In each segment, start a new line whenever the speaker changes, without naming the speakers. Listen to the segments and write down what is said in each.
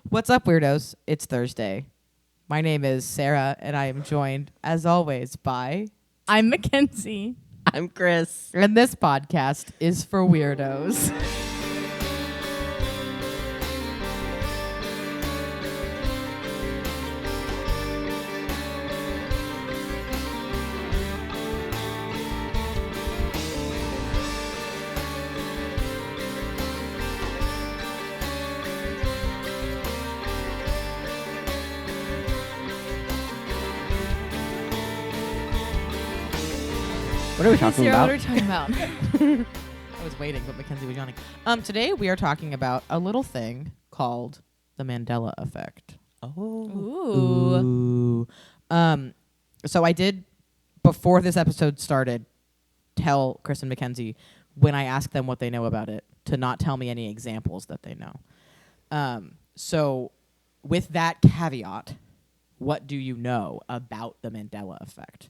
What's up, weirdos? It's Thursday. My name is Sarah, and I am joined, as always, by...
I'm Mackenzie.
I'm Chris.
And this podcast is for weirdos.
What are we talking
Sarah,
about?
what are we talking about?
I was waiting, but Mackenzie was yawning. Today we are talking about a little thing called the Mandela Effect.
Ooh.
So I did, before this episode started, tell Chris and Mackenzie, when I asked them what they know about it, to not tell me any examples that they know. So with that caveat, what do you know about the Mandela Effect?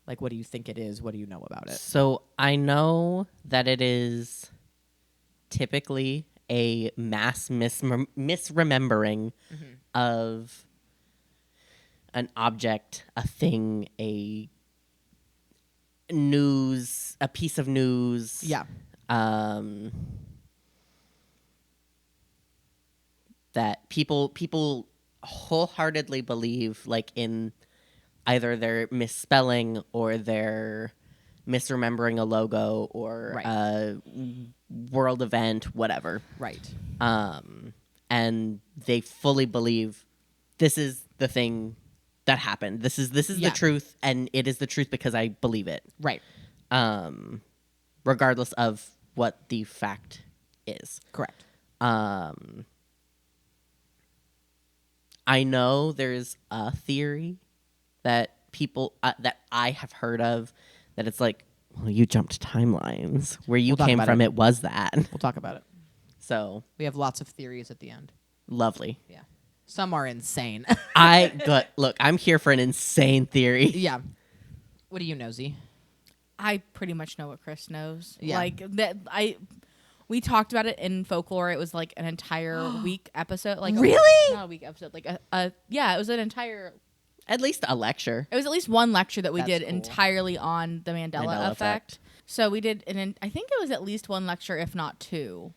Like, what do you think it is? What do you know about it?
So I know that it is typically a mass misremembering of an object, a thing, a piece of news.
Yeah.
That people wholeheartedly believe, like, in either they're misspelling or they're misremembering a logo or a world event, whatever.
Right.
And they fully believe this is the thing that happened. This is the truth, and it is the truth because I believe it.
Right.
Regardless of what the fact is.
Correct.
I know there's a theory that people that I have heard of, that it's like, well, you jumped timelines. Where you came from, it was that.
We'll talk about it.
So
We have lots of theories at the end.
lovely.
Yeah. Some are insane.
Look, I'm here for an insane theory.
Yeah. What do you know, Z?
I pretty much know what Chris knows.
Yeah.
Like that we talked about it in folklore. It was like an entire week episode. Like
Really?
not a week episode. Like it was an entire.
At least a lecture.
It was at least one lecture that we
That's
did
cool.
entirely on the Mandela Effect. So we did, I think it was at least one lecture, if not two,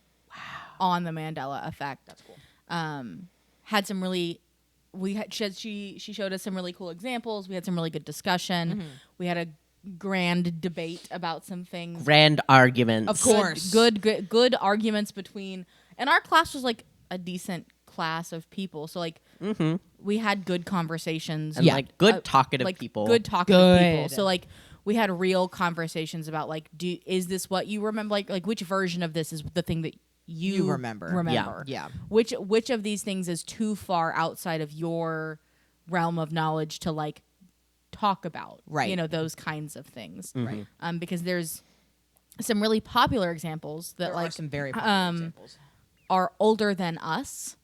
on the Mandela Effect.
That's cool.
Had some really, she showed us some really cool examples. We had some really good discussion. We had a grand debate about some things.
Grand arguments.
Of course.
Good arguments between, and our class was like a decent class of people. So like we had good conversations.
And like good talkative people.
Good talkative people. So like we had real conversations about like, is this what you remember? Like which version of this is the thing that you
remember. Yeah.
Which of these things is too far outside of your realm of knowledge to like talk about?
Right.
You know, those kinds of things.
Right.
Because there's some really popular examples that
There
like
are some very popular examples.
are older than us,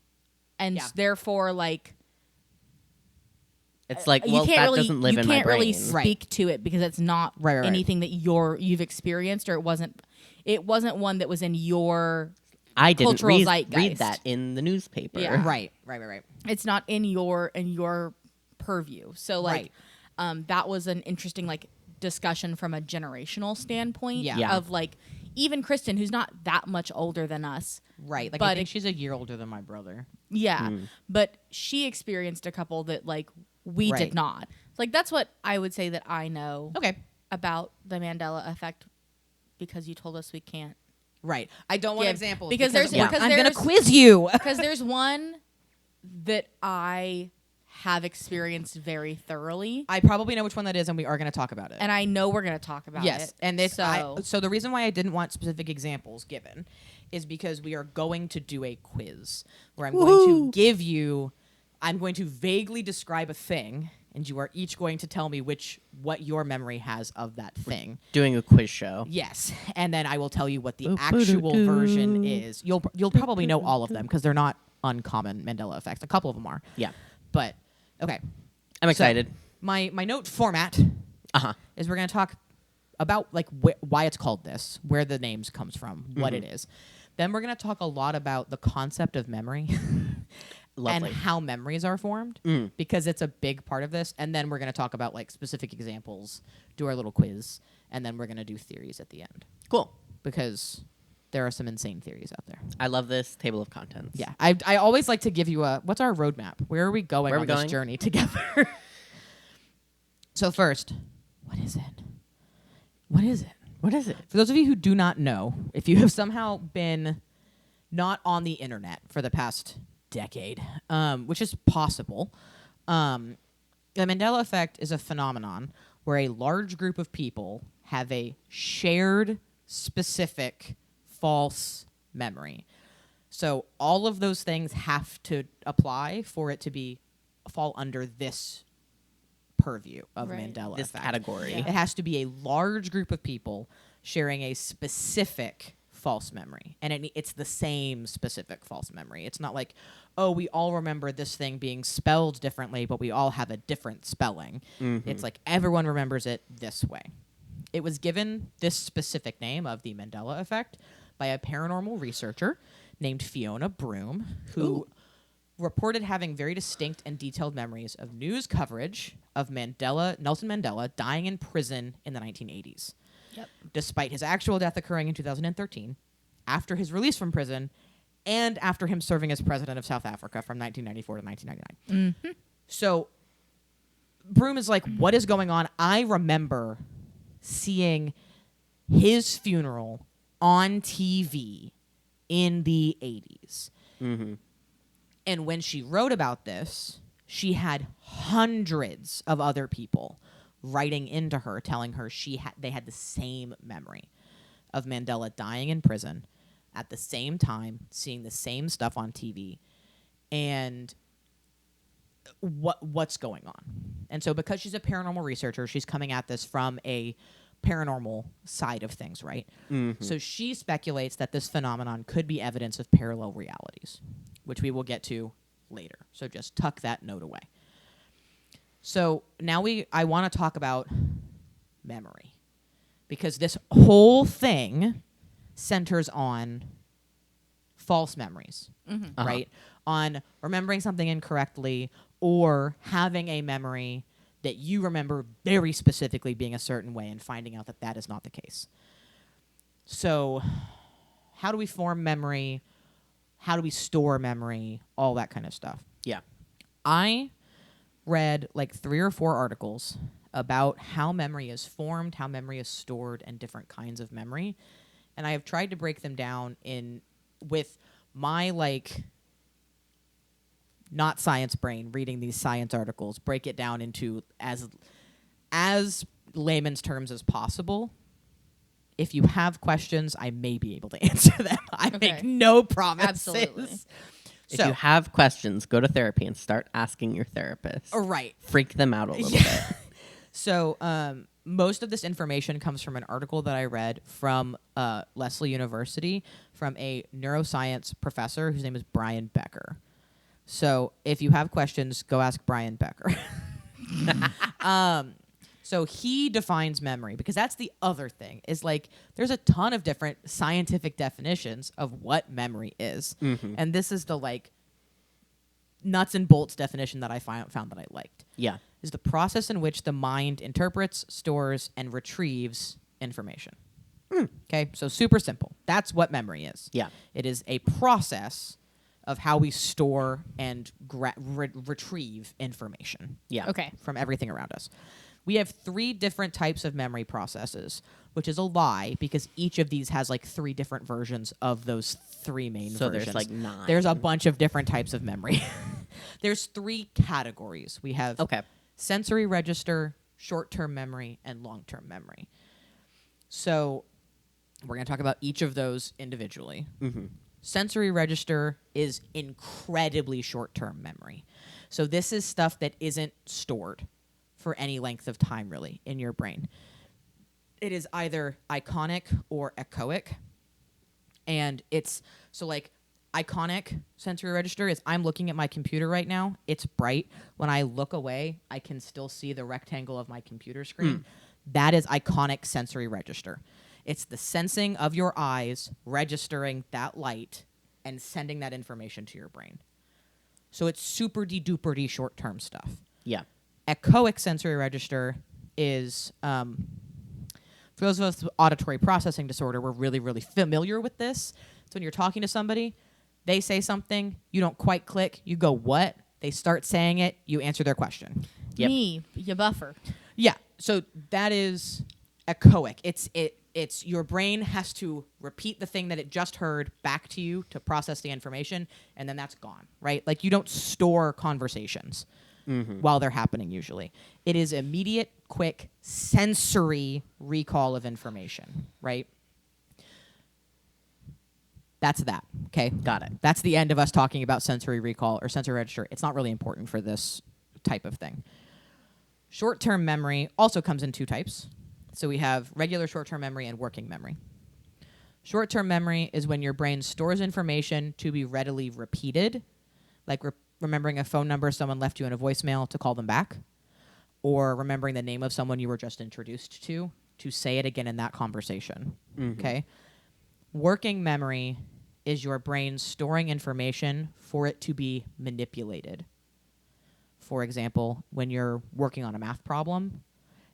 and therefore like
It's like,
you
well,
can't
that
really,
doesn't live
you
in my
can't
brain.
really speak to it because it's not
Right.
anything that you've experienced, or it wasn't one that was in your
I didn't
cultural
read
zeitgeist.
that in the newspaper.
Yeah.
Right.
It's not in your purview. So like that was an interesting like discussion from a generational standpoint.
Yeah.
Of like even Kristen, who's not that much older than us.
Right. Like,
But
I think she's a year older than my brother.
Yeah. But she experienced a couple that like we
Right.
did not. Like that's what I would say that I know
Okay.
about the Mandela Effect, because you told us we can't.
Right. I don't want
Yeah,
examples
because there's-
I'm
because
going to
there's-
quiz you.
Because there's one that I have experienced very thoroughly,
I probably know which one that is, and we are going to talk about it.
and I know we're going to talk about
Yes,
it.
and this.
So,
So the reason why I didn't want specific examples given is because we are going to do a quiz where I'm going to give you. I'm going to vaguely describe a thing, and you are each going to tell me what your memory has of that thing.
Doing a quiz show.
Yes, and then I will tell you what the actual version is. You'll probably know all of them because they're not uncommon Mandela effects. A couple of them are.
Yeah.
But okay,
I'm excited.
my note format
Uh-huh.
is we're going to talk about like why it's called this, where the names comes from, what it is. Then we're going to talk a lot about the concept of memory
Lovely.
and how memories are formed because it's a big part of this. And then we're going to talk about like specific examples, do our little quiz, and then we're going to do theories at the end
Cool.
because there are some insane theories out there.
I love this table of contents.
Yeah. I always like to give you what's our roadmap? Where are we going on this journey together? So first, what is it? What is it?
What is it?
For those of you who do not know, if you have somehow been not on the internet for the past decade, which is possible, the Mandela Effect is a phenomenon where a large group of people have a shared, specific, false memory. So all of those things have to apply for it to fall under this purview of Mandela
This
Effect.
category.
Yeah. It has to be a large group of people sharing a specific false memory. And it's the same specific false memory. It's not like, oh, we all remember this thing being spelled differently, but we all have a different spelling. It's like everyone remembers it this way. It was given this specific name of the Mandela Effect by a paranormal researcher named Fiona Broome, who reported having very distinct and detailed memories of news coverage of Nelson Mandela dying in prison in the 1980s.
Yep.
Despite his actual death occurring in 2013, after his release from prison, and after him serving as president of South Africa from 1994 to 1999. So Broome is like, what is going on? I remember seeing his funeral on TV in the 80s. And when she wrote about this, she had hundreds of other people writing into her, telling her they had the same memory of Mandela dying in prison at the same time, seeing the same stuff on TV, and what's going on. And so because she's a paranormal researcher, she's coming at this from a paranormal side of things, right? So she speculates that this phenomenon could be evidence of parallel realities, which we will get to later. So just tuck that note away. So now I want to talk about memory, because this whole thing centers on false memories, right? On remembering something incorrectly or having a memory that you remember very specifically being a certain way and finding out that that is not the case. So how do we form memory? How do we store memory? All that kind of stuff.
Yeah.
I read like 3 or 4 articles about how memory is formed, how memory is stored, and different kinds of memory. And I have tried to break them down with my like not science brain reading these science articles, break it down into as layman's terms as possible. If you have questions, I may be able to answer them. I make no promises.
Absolutely.
If you have questions, go to therapy and start asking your therapist.
Right.
Freak them out a little bit.
So most of this information comes from an article that I read from Lesley University from a neuroscience professor whose name is Brian Becker. So if you have questions, go ask Brian Becker. So he defines memory, because that's the other thing, is like there's a ton of different scientific definitions of what memory is. And this is the like nuts and bolts definition that I found that I liked.
Yeah.
Is the process in which the mind interprets, stores, and retrieves information. Okay, so super simple. That's what memory is.
Yeah.
It is a process of how we store and retrieve information.
Yeah.
Okay.
From everything around us. We have 3 different types of memory processes, which is a lie because each of these has like 3 different versions of those 3 main versions.
So there's like 9.
There's a bunch of different types of memory. There's 3 categories. We have sensory register, short-term memory, and long-term memory. So we're going to talk about each of those individually. Sensory register is incredibly short-term memory. So this is stuff that isn't stored for any length of time, really, in your brain. It is either iconic or echoic. And it's, so like, iconic sensory register is I'm looking at my computer right now. It's bright. When I look away, I can still see the rectangle of my computer screen. That is iconic sensory register. It's the sensing of your eyes registering that light and sending that information to your brain. So it's super de-duper short-term stuff.
Yeah.
Echoic sensory register is, for those of us with auditory processing disorder, we're really, really familiar with this. So when you're talking to somebody, they say something, you don't quite click, you go, what? They start saying it, you answer their question.
Yep.
Me, you buffer.
Yeah, so that is echoic. It's your brain has to repeat the thing that it just heard back to you to process the information, and then that's gone, right? Like, you don't store conversations while they're happening usually. It is immediate, quick, sensory recall of information, right? That's that, okay?
Got it.
That's the end of us talking about sensory recall or sensory register. It's not really important for this type of thing. Short-term memory also comes in two types. So we have regular short-term memory and working memory. Short-term memory is when your brain stores information to be readily repeated, like remembering a phone number someone left you in a voicemail to call them back, or remembering the name of someone you were just introduced to say it again in that conversation, okay? Working memory is your brain storing information for it to be manipulated. For example, when you're working on a math problem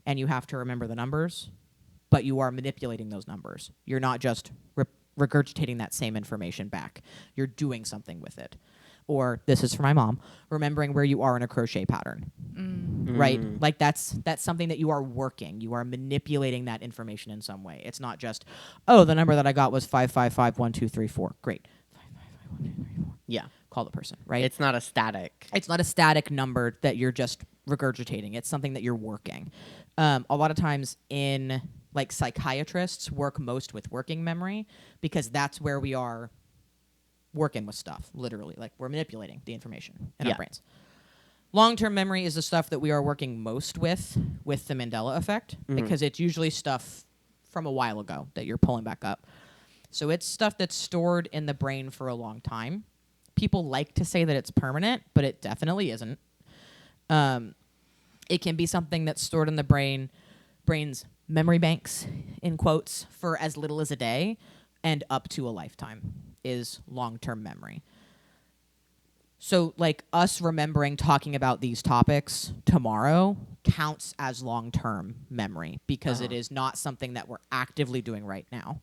and you have to remember the numbers, but you are manipulating those numbers. You're not just regurgitating that same information back. You're doing something with it. Or, this is for my mom, remembering where you are in a crochet pattern, right? Like, that's something that you are working. You are manipulating that information in some way. It's not just, oh, the number that I got was 5551234. Great. 5551234.
Yeah.
Call the person, right?
It's not a static.
It's not a static number that you're just regurgitating. It's something that you're working. A lot of times like, psychiatrists work most with working memory because that's where we are working with stuff, literally. Like, we're manipulating the information in our brains. Long-term memory is the stuff that we are working most with the Mandela Effect, because it's usually stuff from a while ago that you're pulling back up. So it's stuff that's stored in the brain for a long time. People like to say that it's permanent, but it definitely isn't. It can be something that's stored in the brain's memory banks, in quotes, for as little as a day and up to a lifetime is long-term memory. So, like, us remembering talking about these topics tomorrow counts as long-term memory because it is not something that we're actively doing right now.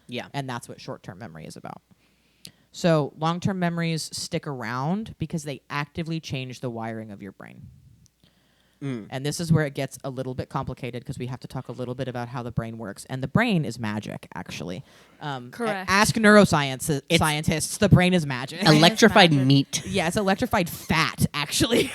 Yeah.
And that's what short-term memory is about. So long-term memories stick around because they actively change the wiring of your brain. And this is where it gets a little bit complicated because we have to talk a little bit about how the brain works. And the brain is magic, actually.
Correct.
Ask neuroscience scientists. The brain is magic.
Electrified meat.
Yeah, it's electrified fat, actually.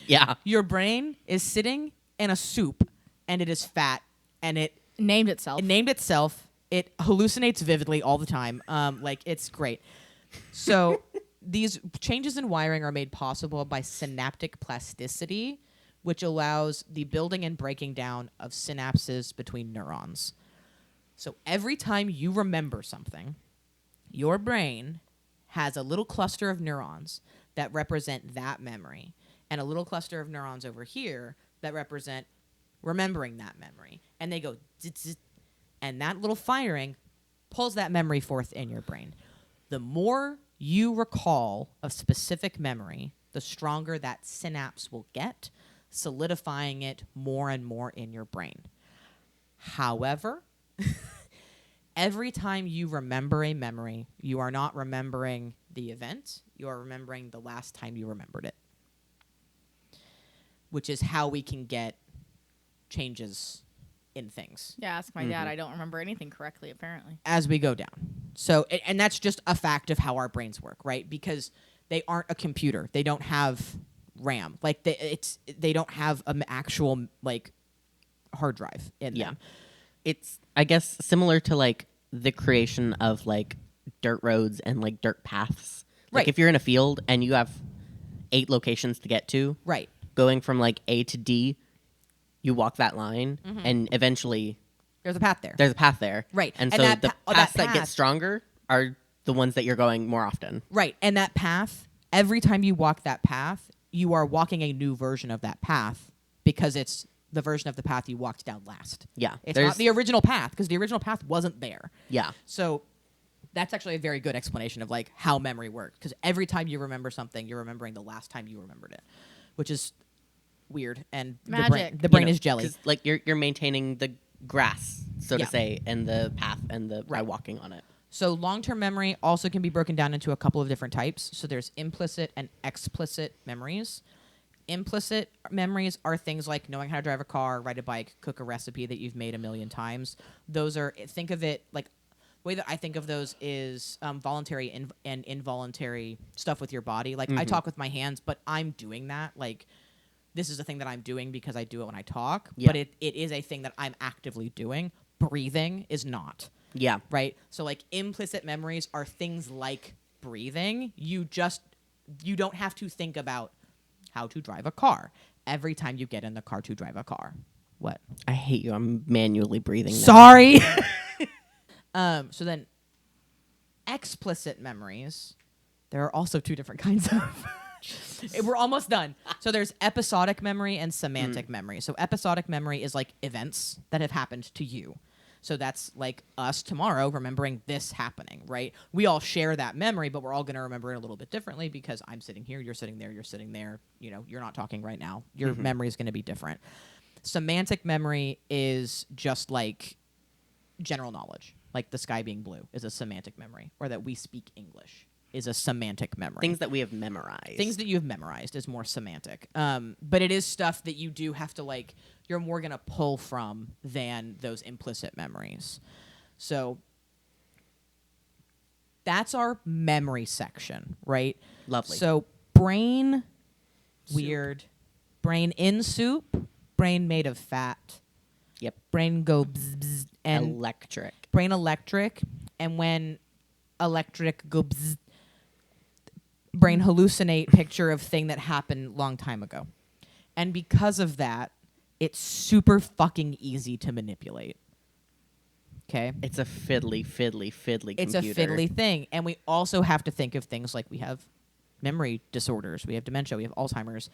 Yeah.
Your brain is sitting in a soup, and it is fat, and it
Named itself.
It hallucinates vividly all the time. Like, it's great. So these changes in wiring are made possible by synaptic plasticity, which allows the building and breaking down of synapses between neurons. So every time you remember something, your brain has a little cluster of neurons that represent that memory, and a little cluster of neurons over here that represent remembering that memory. And they go zzz, and that little firing pulls that memory forth in your brain. The more you recall a specific memory, the stronger that synapse will get, solidifying it more and more in your brain. However, every time you remember a memory, you are not remembering the event, you are remembering the last time you remembered it, which is how we can get changes in things.
Yeah, ask my dad. I don't remember anything correctly, apparently.
As we go down. So, and that's just a fact of how our brains work, right? Because they aren't a computer. They don't have RAM. Like, they don't have an actual, like, hard drive in them.
It's, I guess, similar to, like, the creation of, like, dirt roads and, like, dirt paths. Like,
Right.
if you're in a field and you have 8 locations to get to,
Right.
going from, like, A to D, you walk that line, and eventually
There's a path there.
there's a path there.
Right.
And
And
so
that
the
pa- oh,
paths
that
that get
path-
stronger are the ones that you're going more often.
Right. And that path, every time you walk that path, you are walking a new version of that path because it's the version of the path you walked down last.
Yeah.
It's not the original path because the original path wasn't there.
Yeah.
So that's actually a very good explanation of like how memory works. Because every time you remember something, you're remembering the last time you remembered it, which is weird. And
Magic.
the brain is jelly.
'Cause, like you're maintaining the grass, so
Yeah.
to say, and the path and by walking on it.
So long-term memory also can be broken down into a couple of different types. So there's implicit and explicit memories. Implicit memories are things like knowing how to drive a car, ride a bike, cook a recipe that you've made a million times. Those are, think of it like, the way that I think of those is voluntary and involuntary stuff with your body. Like I talk with my hands, but I'm doing that. Like this is a thing that I'm doing because I do it when I talk, but it is a thing that I'm actively doing. Breathing is not.
Yeah.
Right? So like implicit memories are things like breathing. You don't have to think about how to drive a car every time you get in the car to drive a car. What?
I hate you. I'm manually breathing now.
Sorry. So then explicit memories, there are also two different kinds of. We're almost done. So there's episodic memory and semantic memory. So episodic memory is like events that have happened to you. So that's like us tomorrow remembering this happening, right? We all share that memory, but we're all going to remember it a little bit differently because I'm sitting here, you're sitting there, you're sitting there. You know, you're not talking right now. Your memory is going to be different. Semantic memory is just like general knowledge, like the sky being blue is a semantic memory, or that we speak English is a semantic memory.
Things that we have memorized.
Things that you have memorized is more semantic. But it is stuff that you do have to like, you're more going to pull from than those implicit memories. So that's our memory section, right?
Lovely.
So brain, weird. Brain in soup, brain made of fat.
Yep.
Brain go bzz, bzz, and
Electric.
brain electric. And when electric go bzz, brain hallucinate picture of thing that happened long time ago. And because of that, it's super fucking easy to manipulate. Okay?
It's a fiddly computer.
It's a fiddly thing. And we also have to think of things like we have memory disorders, we have dementia, we have Alzheimer's,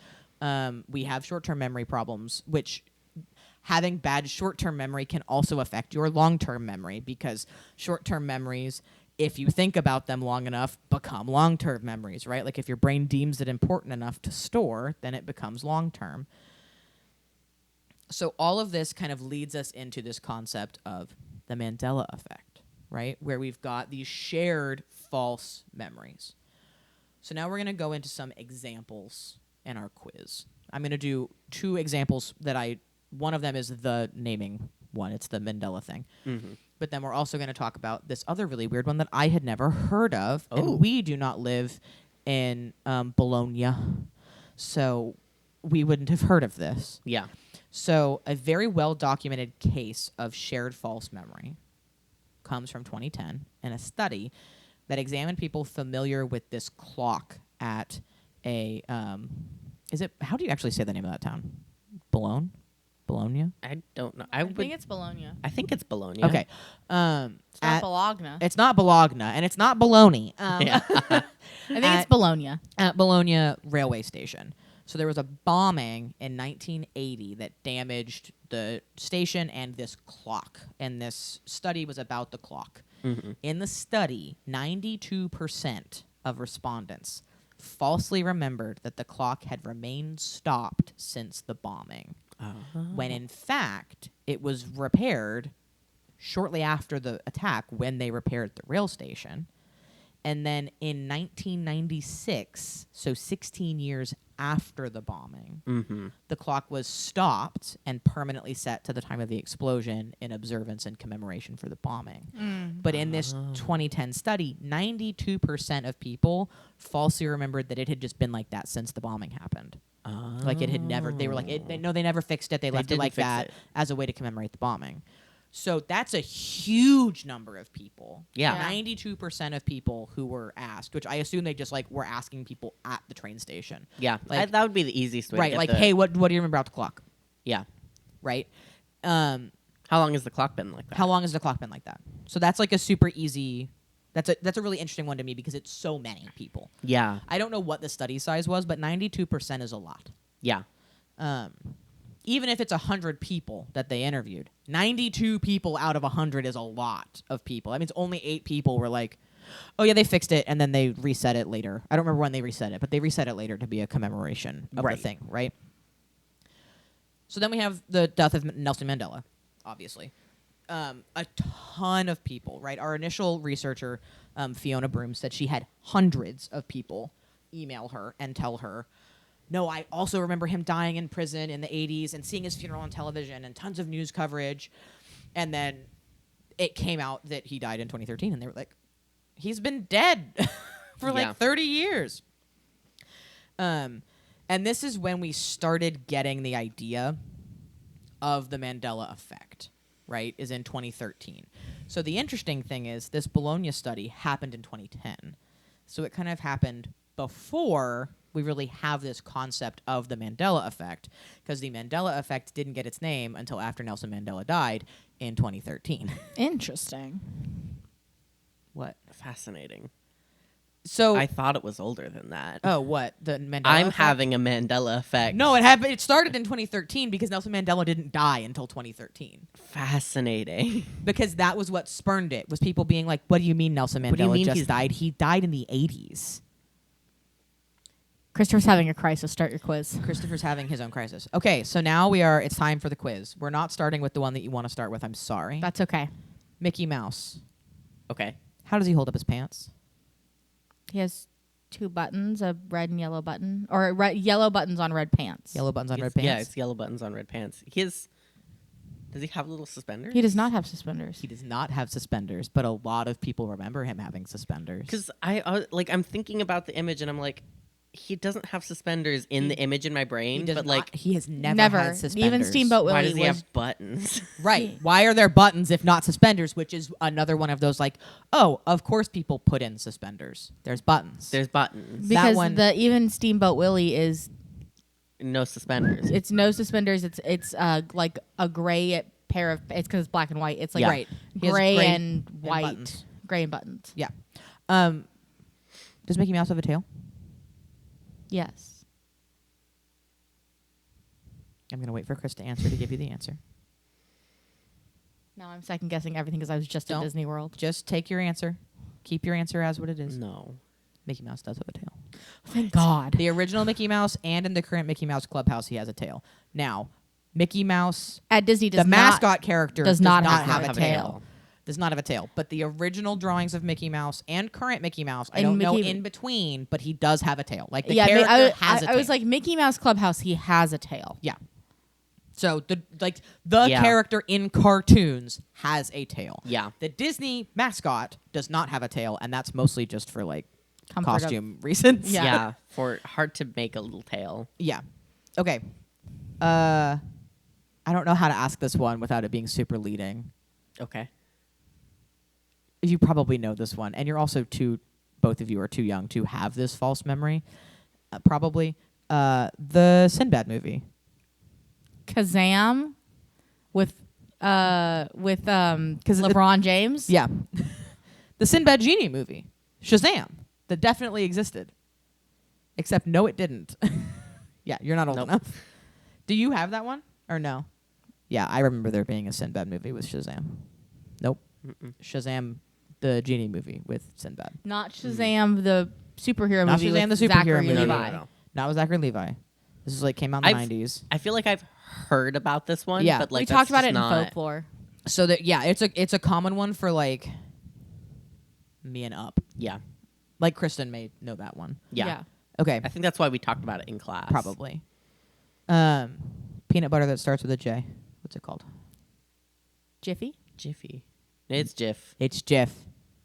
we have short-term memory problems, which having bad short-term memory can also affect your long-term memory, because short-term memories, if you think about them long enough, become long-term memories, right? Like if your brain deems it important enough to store, then it becomes long-term. So all of this kind of leads us into this concept of the Mandela Effect, right? Where we've got these shared false memories. So now we're going to go into some examples in our quiz. I'm going to do two examples one of them is the naming one. It's the Mandela thing.
Mm-hmm.
But then we're also going to talk about this other really weird one that I had never heard of.
Oh.
And we do not live in Bologna, so we wouldn't have heard of this.
Yeah.
So a very well-documented case of shared false memory comes from 2010 in a study that examined people familiar with this clock at a how do you actually say the name of that town? Bologna?
I don't know.
I think it's Bologna.
I think it's Bologna.
Okay.
It's not Bologna.
It's not Bologna, and it's not Bologna.
Yeah.
I think it's Bologna.
At Bologna railway station. So there was a bombing in 1980 that damaged the station and this clock. And this study was about the clock.
Mm-hmm.
In the study, 92% of respondents falsely remembered that the clock had remained stopped since the bombing, when in fact it was repaired shortly after the attack when they repaired the rail station. And then in 1996, so 16 years after the bombing, the clock was stopped and permanently set to the time of the explosion in observance and commemoration for the bombing. But in this 2010 study, 92% of people falsely remembered that it had just been like that since the bombing happened. Like it had never, they were like, they never fixed it. They left it like that as a way to commemorate the bombing. So that's a huge number of people.
Yeah.
92% of people who were asked, which I assume they just like were asking people at the train station.
Yeah.
Like,
that would be the easiest way to
right.
get
Like, hey, what do you remember about the clock?
Yeah.
Right.
How long has the clock been like that?
How long has the clock been like that? So that's like a super easy. That's a really interesting one to me because it's so many people.
Yeah.
I don't know what the study size was, but 92% is a lot.
Yeah.
Even if it's 100 people that they interviewed, 92 people out of 100 is a lot of people. That means only 8 people were like, oh yeah, they fixed it and then they reset it later. I don't remember when they reset it, but they reset it later to be a commemoration of the thing, right? So then we have the death of Nelson Mandela, obviously. A ton of people, right? Our initial researcher, Fiona Broom, said she had hundreds of people email her and tell her, no, I also remember him dying in prison in the 80s and seeing his funeral on television and tons of news coverage. And then it came out that he died in 2013. And they were like, he's been dead for like 30 years. And this is when we started getting the idea of the Mandela Effect, right, is in 2013. So the interesting thing is this Bologna study happened in 2010. So it kind of happened before we really have this concept of the Mandela Effect, because the Mandela Effect didn't get its name until after Nelson Mandela died in 2013.
Interesting.
What?
Fascinating.
So
I thought it was older than that.
Oh, what? The Mandela
I'm
Effect?
having a Mandela effect.
No, it happened. It started in 2013 because Nelson Mandela didn't die until 2013.
Fascinating.
Because that was what spurned it, was people being like, what do you mean Nelson
What do you
Mandela
mean
just
he's-
died? He died in the 80s.
Christopher's having a crisis. Start your quiz.
Christopher's having his own crisis. Okay, so now it's time for the quiz. We're not starting with the one that you want to start with. I'm sorry.
That's okay.
Mickey Mouse.
Okay.
How does he hold up his pants?
He has 2 buttons, a red and yellow button, or yellow buttons on red pants.
Yellow buttons on red
It's-
pants?
Yeah, it's yellow buttons on red pants. Does he have little suspenders?
He does not have suspenders.
He does not have suspenders, but a lot of people remember him having suspenders.
Because I'm thinking about the image and I'm like, he doesn't have suspenders in the image in my brain, but like,
he has never had suspenders.
Even Steamboat
why
Willie
does he
was
have buttons?
Right. Why are there buttons if not suspenders? Which is another one of those like, oh, of course people put in suspenders. There's buttons.
There's buttons.
because
one-
even Steamboat Willie is
No suspenders.
it's no suspenders. It's like a gray pair of it's because it's black and white. It's like
Yeah.
Right. He has
gray
gray
and white,
buttons.
gray and buttons.
Yeah. Does Mickey Mouse have a tail?
Yes.
I'm going to wait for Chris to answer to give you the answer.
Now I'm second guessing everything because I was just
Don't.
at Disney World.
Just take your answer. Keep your answer as what it is.
No.
Mickey Mouse does have a tail.
Thank God.
The original Mickey Mouse and in the current Mickey Mouse Clubhouse, he has a tail. Now, Mickey Mouse,
At Disney,
the mascot character,
does not
have
have
a tail. Does not have a tail. But the original drawings of Mickey Mouse and current Mickey Mouse, I
And
don't know
Mickey-
in between, but he does have a tail. Like the
I mean,
character has a tail.
I was like Mickey Mouse Clubhouse. He has a tail.
yeah. So the
Yeah.
character in cartoons has a tail.
Yeah.
The Disney mascot does not have a tail, and that's mostly just for like
Comfort of-
costume reasons.
Yeah.
Yeah. For hard to make a little tail.
Yeah. Okay. I don't know how to ask this one without it being super leading.
Okay.
You probably know this one, and you're also both of you are too young to have this false memory. Probably. The Sinbad movie.
Kazam with LeBron James.
Yeah. The Sinbad Genie movie. Shazam. That definitely existed. Except no, it didn't. Yeah, you're not old
Nope.
enough. Do you have that one? Or no? Yeah, I remember there being a Sinbad movie with Shazam. Nope.
Mm-mm.
Shazam, the Genie movie with Sinbad.
Not Shazam, the superhero
Not
movie.
Shazam,
with
the superhero
Zachary
movie.
Levi.
No.
Not with Zachary Levi. This is like came out in the
I've-
90s.
I feel like I've heard about this one.
Yeah.
But like
We
that's
talked about
just
it in
not,
folklore.
So that it's a common one for like me and up.
Yeah.
Like Kristen may know that one.
Yeah.
Okay,
I think that's why we talked about it in class.
probably. Peanut butter that starts with a J. What's it called?
Jiffy.
Jiffy. It's Jif.
It's Jif.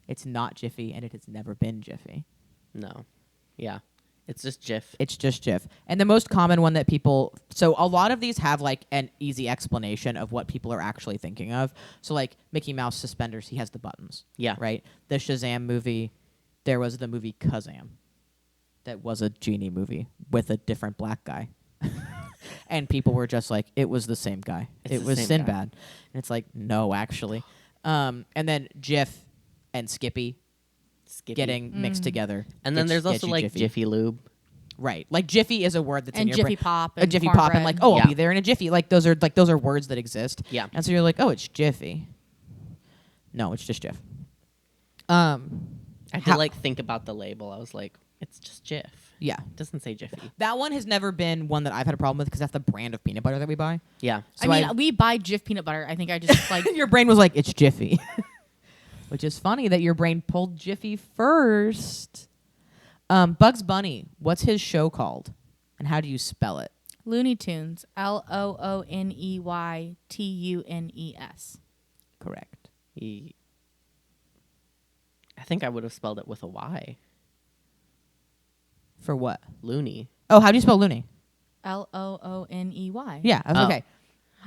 It's not Jiffy, and it has never been Jiffy.
No. Yeah. It's just Jif.
It's just Jif. And the most common one that people... So a lot of these have, like, an easy explanation of what people are actually thinking of. So, like, Mickey Mouse suspenders, he has the buttons.
Yeah.
Right? The Shazam movie, there was the movie Kazam. That was a genie movie with a different black guy. And people were just like, it was the same guy.
It's
It
the
was
same
Sinbad.
guy.
And it's like, no, actually. And then Jif and Skippy
Skippy.
getting mixed together.
And then
Gets-
there's
gets
also
you
like
Jiffy.
Jiffy Lube.
Right. Like Jiffy is a word that's in
And
your
Jiffy
brain.
Pop.
A
And
Jiffy Pop and like, oh,
Yeah.
I'll be there in a Jiffy. Like those are words that exist.
Yeah.
And so you're like, oh, it's Jiffy. No, it's just Jif.
I I did like think about the label. I was like, it's just Jif.
Yeah.
It doesn't say Jiffy.
That one has never been one that I've had a problem with because that's the brand of peanut butter that we buy.
Yeah.
So
I mean, we buy Jif peanut butter. I think I just like
your brain was like, it's Jiffy. Which is funny that your brain pulled Jiffy first. Bugs Bunny, what's his show called? And how do you spell it?
Looney Tunes. LOONEYTUNES.
Correct.
I think I would have spelled it with a Y.
For what?
Looney.
Oh, how do you spell loony?
LOONEY.
Yeah, I was okay.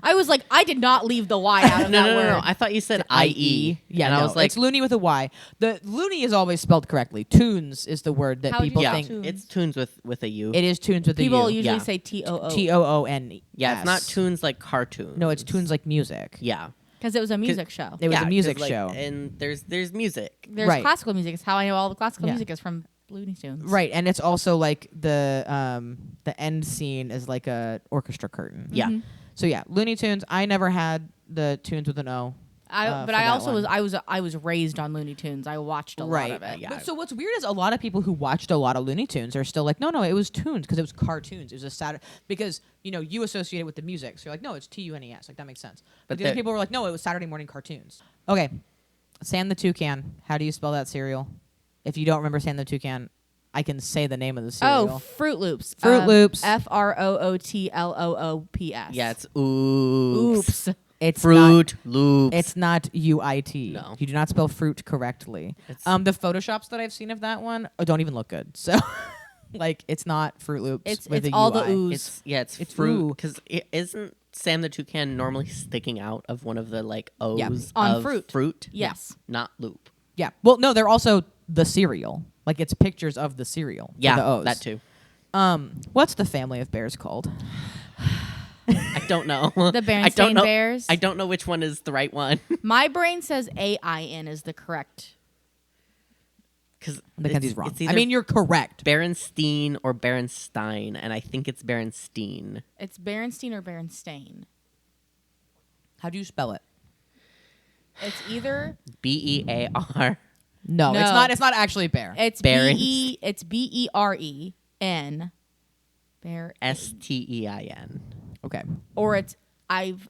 I was like, I did not leave the Y out of that word.
No. I thought you said IE.
Yeah,
and
no,
I was like,
it's loony with a Y. The loony is always spelled correctly. Tunes is the word that
How would you
people
spell
think.
tunes?
it's tunes with a U.
It is tunes with a
People
U.
usually
Yeah.
say TOO.
TOON.
Yeah, it's not tunes like cartoons.
No, it's tunes like music.
Yeah.
Because it was a music show.
It was
Yeah,
a music
'cause, like,
show.
and there's music.
There's
Right.
classical music. It's how I know all the classical
Yeah.
music is from Looney Tunes.
Right, and it's also like the end scene is like a orchestra curtain.
Yeah.
Mhm.
So yeah, Looney Tunes. I never had the tunes with an O.
But
for
I
that
also
one.
I was raised on Looney Tunes. I watched a lot of it.
Yeah.
But so what's weird is a lot of people who watched a lot of Looney Tunes are still like, no, it was tunes because it was cartoons. It was a Saturday because you associate it with the music, so you're like, no, it's TUNES. Like that makes sense. But the other people were like, no, it was Saturday morning cartoons. Okay, Sam the Toucan. How do you spell that cereal? If you don't remember Sam the Toucan, I can say the name of the cereal.
Oh, Fruit Loops.
Fruit Loops.
FROOTLOOPS.
Yeah, it's oops.
Oops.
It's
Fruit
not,
Loops.
It's not UIT.
No.
You do not spell fruit correctly. The photoshops that I've seen of that one don't even look good. So, like, it's not Fruit Loops.
It's
with a
all
UI.
the ooze.
It's
ooh.
fruit because isn't Sam the Toucan normally sticking out of one of the like O's
Yeah.
On
of
fruit.
Fruit?
Yes.
Not loop.
Yeah. Well, no, they're also the cereal. Like, it's pictures of the cereal. for
Yeah,
the O's.
that too.
What's the family of bears called?
I don't know.
The
I don't
Berenstain
know.
Bears.
I don't know which one is the right one.
My brain says AIN is the correct.
Because
Mackenzie's wrong.
It's either
I mean, you're correct.
Berenstein or Berenstein, and I think it's Berenstein.
It's Berenstein or Berenstain.
How do you spell it?
It's either
BEAR.
No,
No.
it's not. It's not actually bear.
it's
Berens.
It's BEREN. Bear.
STEIN.
Okay.
Or it's I've.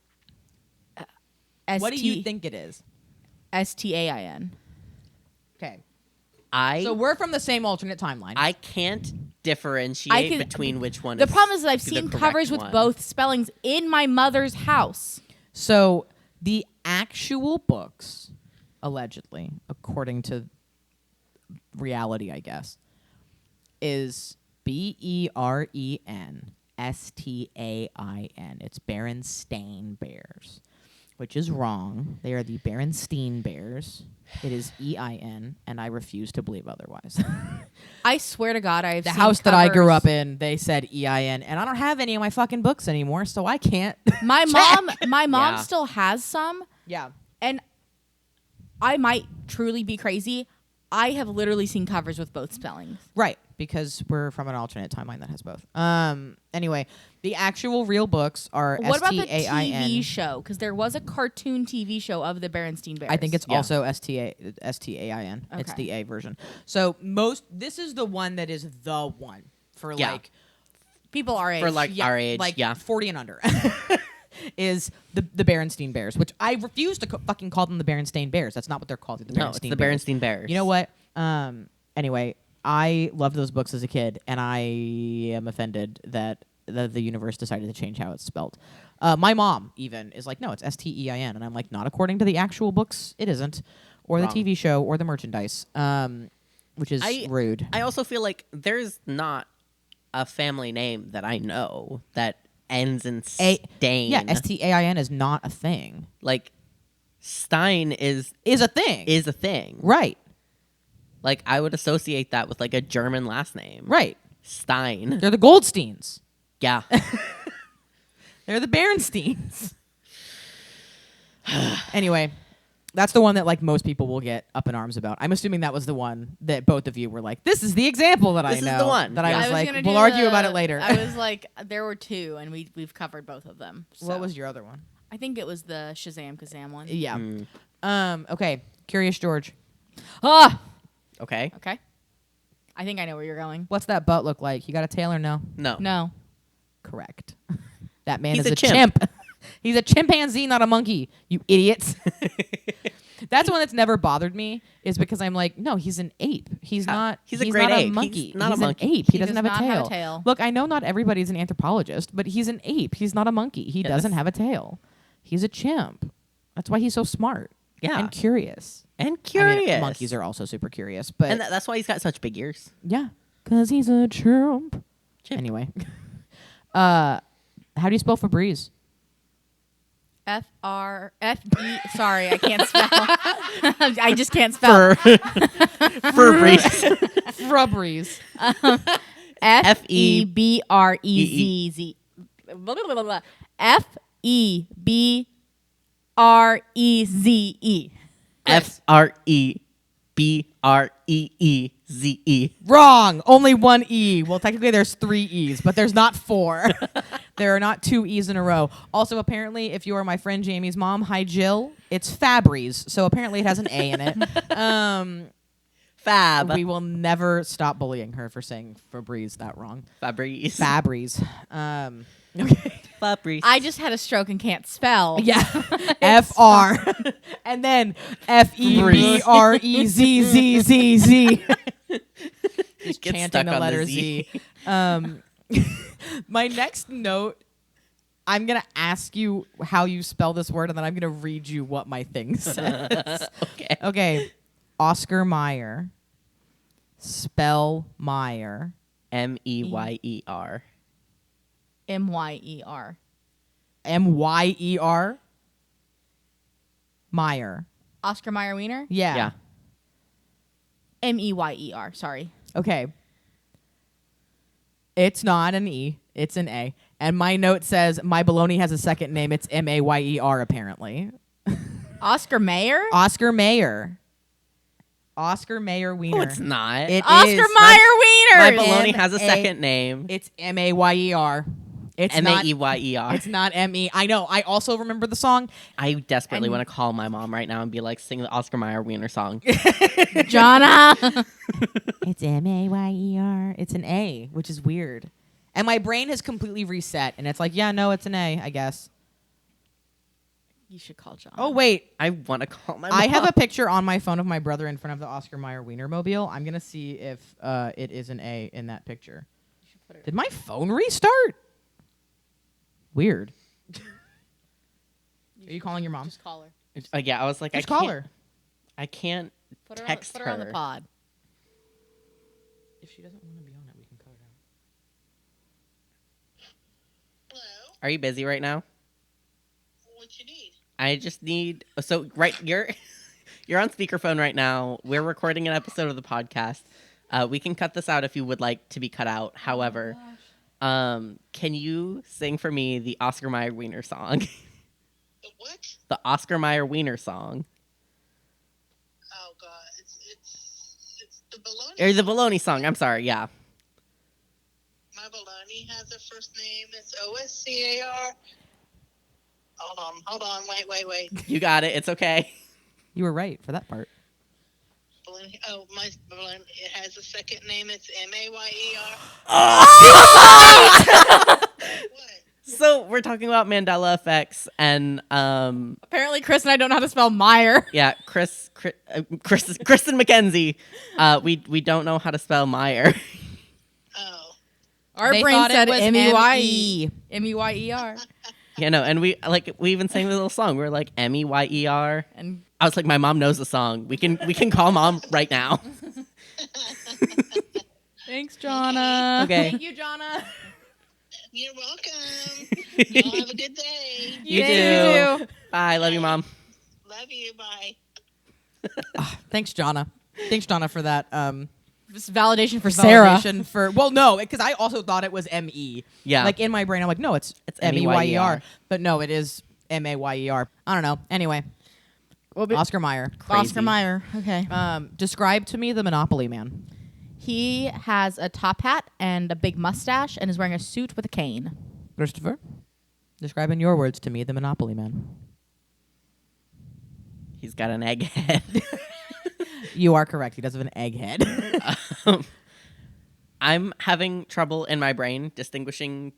What do you think it is?
STAIN.
Okay.
I
So we're from the same alternate timeline.
I can't differentiate between which one.
The
is
problem is that I've
the
seen
correct
covers with
one.
both spellings in my mother's house.
So the actual books, allegedly, according to reality, I guess, is BERENSTAIN. It's Berenstain Bears, which is wrong. They are the Berenstein Bears. It is EIN, and I refuse to believe otherwise.
I swear to God, I've
The
seen
house that I grew
covers-
up in, they said EIN, and I don't have any of my fucking books anymore, so I can't.
My mom
Yeah.
still has some,
Yeah.
and I might truly be crazy. I have literally seen covers with both spellings.
Right, because we're from an alternate timeline that has both. Anyway, the actual real books are
What about the
STAIN.
TV show? Because there was a cartoon TV show of the Berenstain Bears.
I think it's
Yeah.
also STAIN. It's
Okay.
the A version. So this is the one that is the one for
Yeah.
like
people our age.
For like our age,
like
yeah.
40 and under. Is the Berenstain Bears, which I refuse to fucking call them the Berenstain Bears. That's not what they're called. They're the
No,
Berenstain
it's the
Bears.
Berenstein Bears.
You know what? Anyway, I loved those books as a kid, and I am offended that the universe decided to change how it's spelled. My mom even is like, no, it's STEIN, and I'm like, not according to the actual books, it isn't, or
Wrong.
the TV show, or the merchandise, which is rude.
I also feel like there's not a family name that I know that ends in Stain.
Yeah, STAIN is not a thing.
Like Stein is
Is a thing.
a thing.
Right.
Like I would associate that with like a German last name.
Right.
Stein.
They're the Goldsteins.
Yeah.
They're the Berensteins. Anyway, that's the one that like most people will get up in arms about. I'm assuming that was the one that both of you were like, this is the example that
This
I
is
know.
the one.
That
Yeah.
I was like,
gonna
we'll
do
argue about it later.
I was like, there were two, and we've covered both of them. So.
What was your other one?
I think it was the Shazam Kazam one.
Yeah.
Mm.
Okay. Curious George.
Ah,
Okay.
Okay. I think I know where you're going.
What's that butt look like? You got a tail or no?
No.
No.
Correct. That man
He's
is
a
a
chimp.
chimp. He's a chimpanzee, not a monkey. You idiots. That's one that's never bothered me, is because I'm like, no, he's an ape. He's not.
He's a great
not
ape.
A monkey.
He's not a monkey.
An ape. He
He
doesn't
does
have a
not
tail.
have a tail.
Look, I know not everybody's an anthropologist, but he's an ape. He's not a monkey. He doesn't have a tail. He's a chimp. That's why he's so smart.
Yeah.
And curious.
And
I
curious.
mean, monkeys are also super curious, but
And that's why he's got such big ears.
yeah, because he's a chimp. Anyway, how do you spell Febreze?
F-R-F-E. Sorry, I can't spell. I just can't spell.
Febreze.
Febreze.
F-E-B-R-E-Z-Z. F-E-B-R-E-Z-E.
F-R-E-B-R-E-E-Z-E.
Wrong. Only one E. Well, technically there's 3 E's, but there's not 4. There are not 2 E's in a row. Also, apparently, if you are my friend Jamie's mom, hi Jill, it's Febreze. So apparently it has an A in it.
Fab.
We will never stop bullying her for saying Febreze that wrong.
Febreze.
Febreze. Okay.
Febreze.
I just had a stroke and can't spell.
Yeah. F-R. And then F-E-B-R-E-Z-Z-Z-Z. Just
Get
chanting
stuck
the
on
letter
Z.
My next note, I'm going to ask you how you spell this word, and then I'm going to read you what my thing says.
Okay.
Okay. Oscar Mayer. Spell Meyer.
M-E-Y-E-R.
M-Y-E-R.
M-Y-E-R. Meyer.
Oscar Mayer Wiener?
Yeah.
Yeah.
M-E-Y-E-R. Sorry.
Okay. It's not an E. It's an A. And my note says my baloney has a second name. It's M-A-Y-E-R, apparently.
Oscar Mayer?
Oscar Mayer. Oscar Mayer Wiener.
Oh, it's not.
It
Oscar
is.
Mayer
My
Wiener!
baloney has a
M-A-
second name.
It's M-A-Y-E-R. It's not.
M-A-E-Y-E-R.
It's not M-E. I know. I also remember the song.
I desperately
And-
want to call my mom right now and be like, sing the Oscar Mayer Wiener song.
Jonna.
It's M-A-Y-E-R. It's an A, which is weird. And my brain has completely reset, and it's like, yeah, no, it's an A, I guess.
You should call Jonna.
Oh, wait.
I want to call my mom.
I have a picture on my phone of my brother in front of the Oscar Mayer Wienermobile. I'm going to see if it is an A in that picture. Did my phone restart? Weird. Are you calling your mom?
Just call her.
Yeah, I was like,
Just
I
call
can't.
her.
I can't
Put her,
text
on, put her on the pod.
If she doesn't want to be on it, we can cut it out.
Hello.
Are you busy right now?
What you need?
I just need. So right, you're on speakerphone right now. We're recording an episode of the podcast. We can cut this out if you would like to be cut out. However, can you sing for me the Oscar Mayer Wiener song?
The what?
The Oscar Mayer Wiener song,
Oh God, it's the baloney.
or the baloney song? I'm sorry. Yeah.
My baloney has a first name. It's O-S-C-A-R. Hold on. Wait.
You got it. It's okay.
You were right for that part.
Baloney. Oh, my baloney. It has a second name. It's M-A-Y-E-R. What?
So we're talking about Mandela effects, and
Apparently, Chris and I don't know how to spell Meyer.
yeah, Kristen McKenzie. We don't know how to spell Meyer.
Oh.
Our
They
brain
thought it
said
was
M-E-Y-E.
M-E.
M-E-Y-E-R.
You know, and we even sang the little song. We were like M-E-Y-E-R.
And
I was like, my mom knows the song. We can call mom right now.
thanks, Jonna.
Okay.
Thank you, Jonna.
You're welcome. Y'all have a good day.
You
Yeah,
too. Bye. Love you, mom.
Love you. Bye.
Thanks, Jonna. Thanks, Jonna, for that.
Just validation for Sarah.
Validation for no, because I also thought it was M-E.
Yeah.
Like in my brain, I'm like, no, it's
M-E-Y-E-R.
M-E-Y-E-R. But no, it is M-A-Y-E-R. I don't know. Anyway, Oscar Mayer.
Crazy.
Oscar Mayer. Okay.
Describe to me the Monopoly Man.
He has a top hat and a big mustache and is wearing a suit with a cane.
Christopher, describe in your words to me the Monopoly Man.
He's got an egg head.
You are correct. He does have an egg head.
I'm having trouble in my brain distinguishing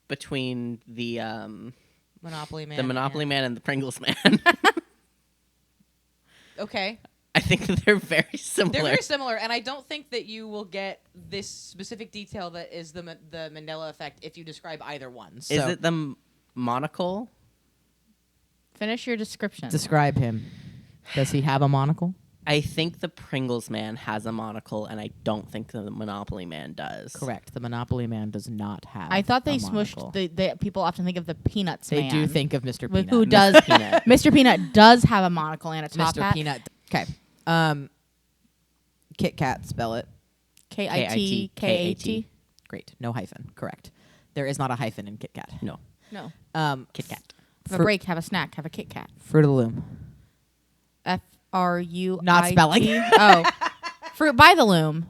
between the
Monopoly Man.
Monopoly Man and the Pringles Man.
Okay.
I think they're very similar.
They're very similar, and I don't think that you will get this specific detail that is the Mandela effect if you describe either one. So
Is it the monocle?
Finish your description.
describe him? Does he have a monocle?
I think the Pringles Man has a monocle, and I don't think the Monopoly Man does.
Correct. The Monopoly Man does not have.
I thought they
a monocle.
smushed. They people often think of the Peanuts
They
man.
do think of Mr.
With
Peanut.
who does
Peanut.
Mr. Peanut does have a monocle and a top
Mr.
hat.
Peanut. Okay. Kit Kat. Spell it.
KITKAT.
Great. No hyphen. Correct. There is not a hyphen in Kit Kat.
No.
No.
Kit Kat.
Have a break. Have a snack. Have a Kit Kat.
Fruit of the Loom.
FRUIT.
Not spelling.
Oh, Fruit by the Loom.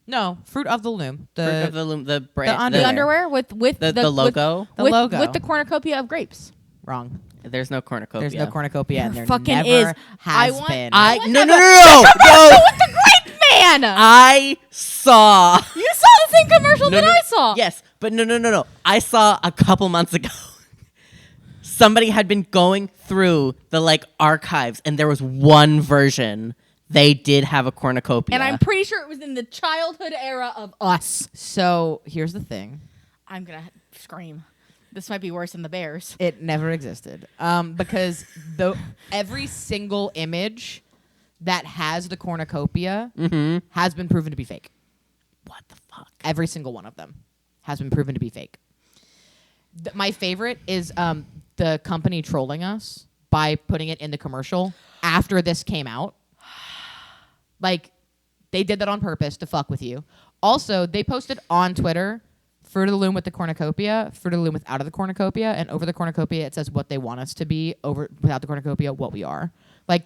No, Fruit of the Loom.
Fruit of the Loom, the brand,
underwear.
The underwear with
the logo.
The
with,
logo.
with the cornucopia of grapes.
Wrong.
There's no cornucopia.
There's no cornucopia, and there
fucking
never
is.
has
I want-
been.
I-
No.
With the grape man.
I saw.
You saw the same commercial that I saw.
Yes, but no. I saw a couple months ago. Somebody had been going through the archives, and there was one version. They did have a cornucopia.
And I'm pretty sure it was in the childhood era of us.
So here's the thing.
I'm gonna scream. This might be worse than the Bears.
It never existed. Because every single image that has the cornucopia has been proven to be fake.
What the fuck?
Every single one of them has been proven to be fake. My favorite is the company trolling us by putting it in the commercial after this came out. They did that on purpose to fuck with you. Also, they posted on Twitter, Fruit of the Loom with the cornucopia, Fruit of the Loom without the cornucopia, and over the cornucopia it says what they want us to be, over without the cornucopia, what we are.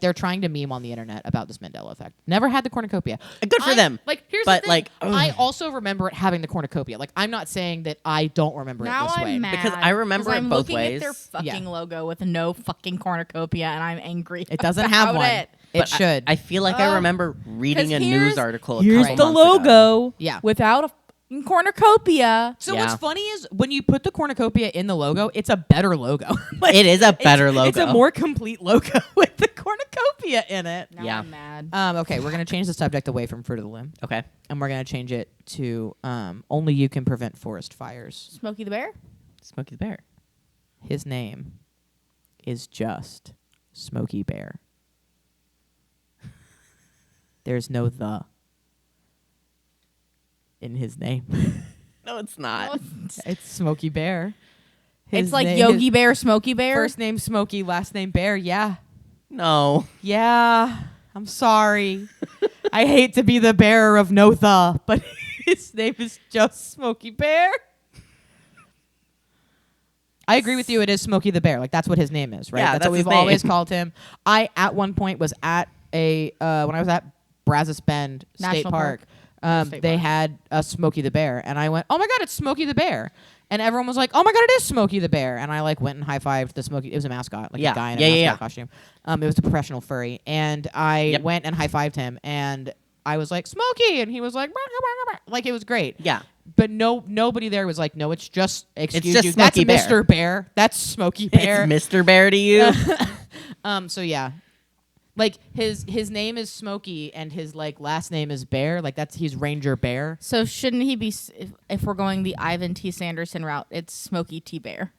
They're trying to meme on the internet about this Mandela effect. Never had the cornucopia.
Good for them.
Here's
But,
the thing.
ugh.
I also remember it having the cornucopia. I'm not saying that I don't remember
Now
it this
I'm
way.
mad
Because I remember
'cause
it
I'm
both
looking
ways.
at their fucking
Yeah.
logo with no fucking cornucopia, and I'm angry.
It doesn't have
about
one.
It.
It should.
I feel like I remember reading
'Cause
a
here's-
news article.
Here's
a
the
couple months ago.
logo.
Yeah.
Without a fucking cornucopia.
So
Yeah.
what's funny is when you put the cornucopia in the logo, it's a better logo.
It is a better logo.
It's a more complete logo with the cornucopia in it.
Now
Yeah.
I'm mad.
Okay, we're gonna change the subject away from Fruit of the Loom,
Okay.
and we're gonna change it to only you can prevent forest fires.
Smokey the Bear?
Smokey the Bear.
His name is just Smokey Bear. There's no the in his name.
No, it's not.
It's Smokey Bear.
It's like Yogi Bear, Smokey Bear.
First name Smokey, last name Bear. Yeah.
No.
Yeah. I'm sorry. I hate to be the bearer of no the, but his name is just Smokey Bear. I agree with you. It is Smokey the Bear. That's what his name is, right?
Yeah,
that's
that's
what
his
we've always
name.
called him. I, at one point, was at when I was at Brazos Bend State
National
Park.
State
They
Park.
had a Smokey the Bear, and I went, "Oh my God, it's Smokey the Bear!" And everyone was like, "Oh my God, it is Smokey the Bear!" And I went and high fived the Smokey. It was a mascot, a
Yeah.
guy in a
Yeah, yeah,
mascot
yeah.
costume. It was a professional furry, and I
Yep.
went and high fived him, and I was like, "Smokey," and he was like, "Bark, bark, bark." It was great.
Yeah.
But nobody there was like, "No, it's just excuse
just
you,
Smokey
that's
Bear."
Mr. Bear, that's Smokey Bear."
It's Mr. Bear to you.
So yeah. His name is Smokey and his last name is Bear. He's Ranger Bear.
So shouldn't he be, if we're going the Ivan T. Sanderson route, it's Smokey T. Bear.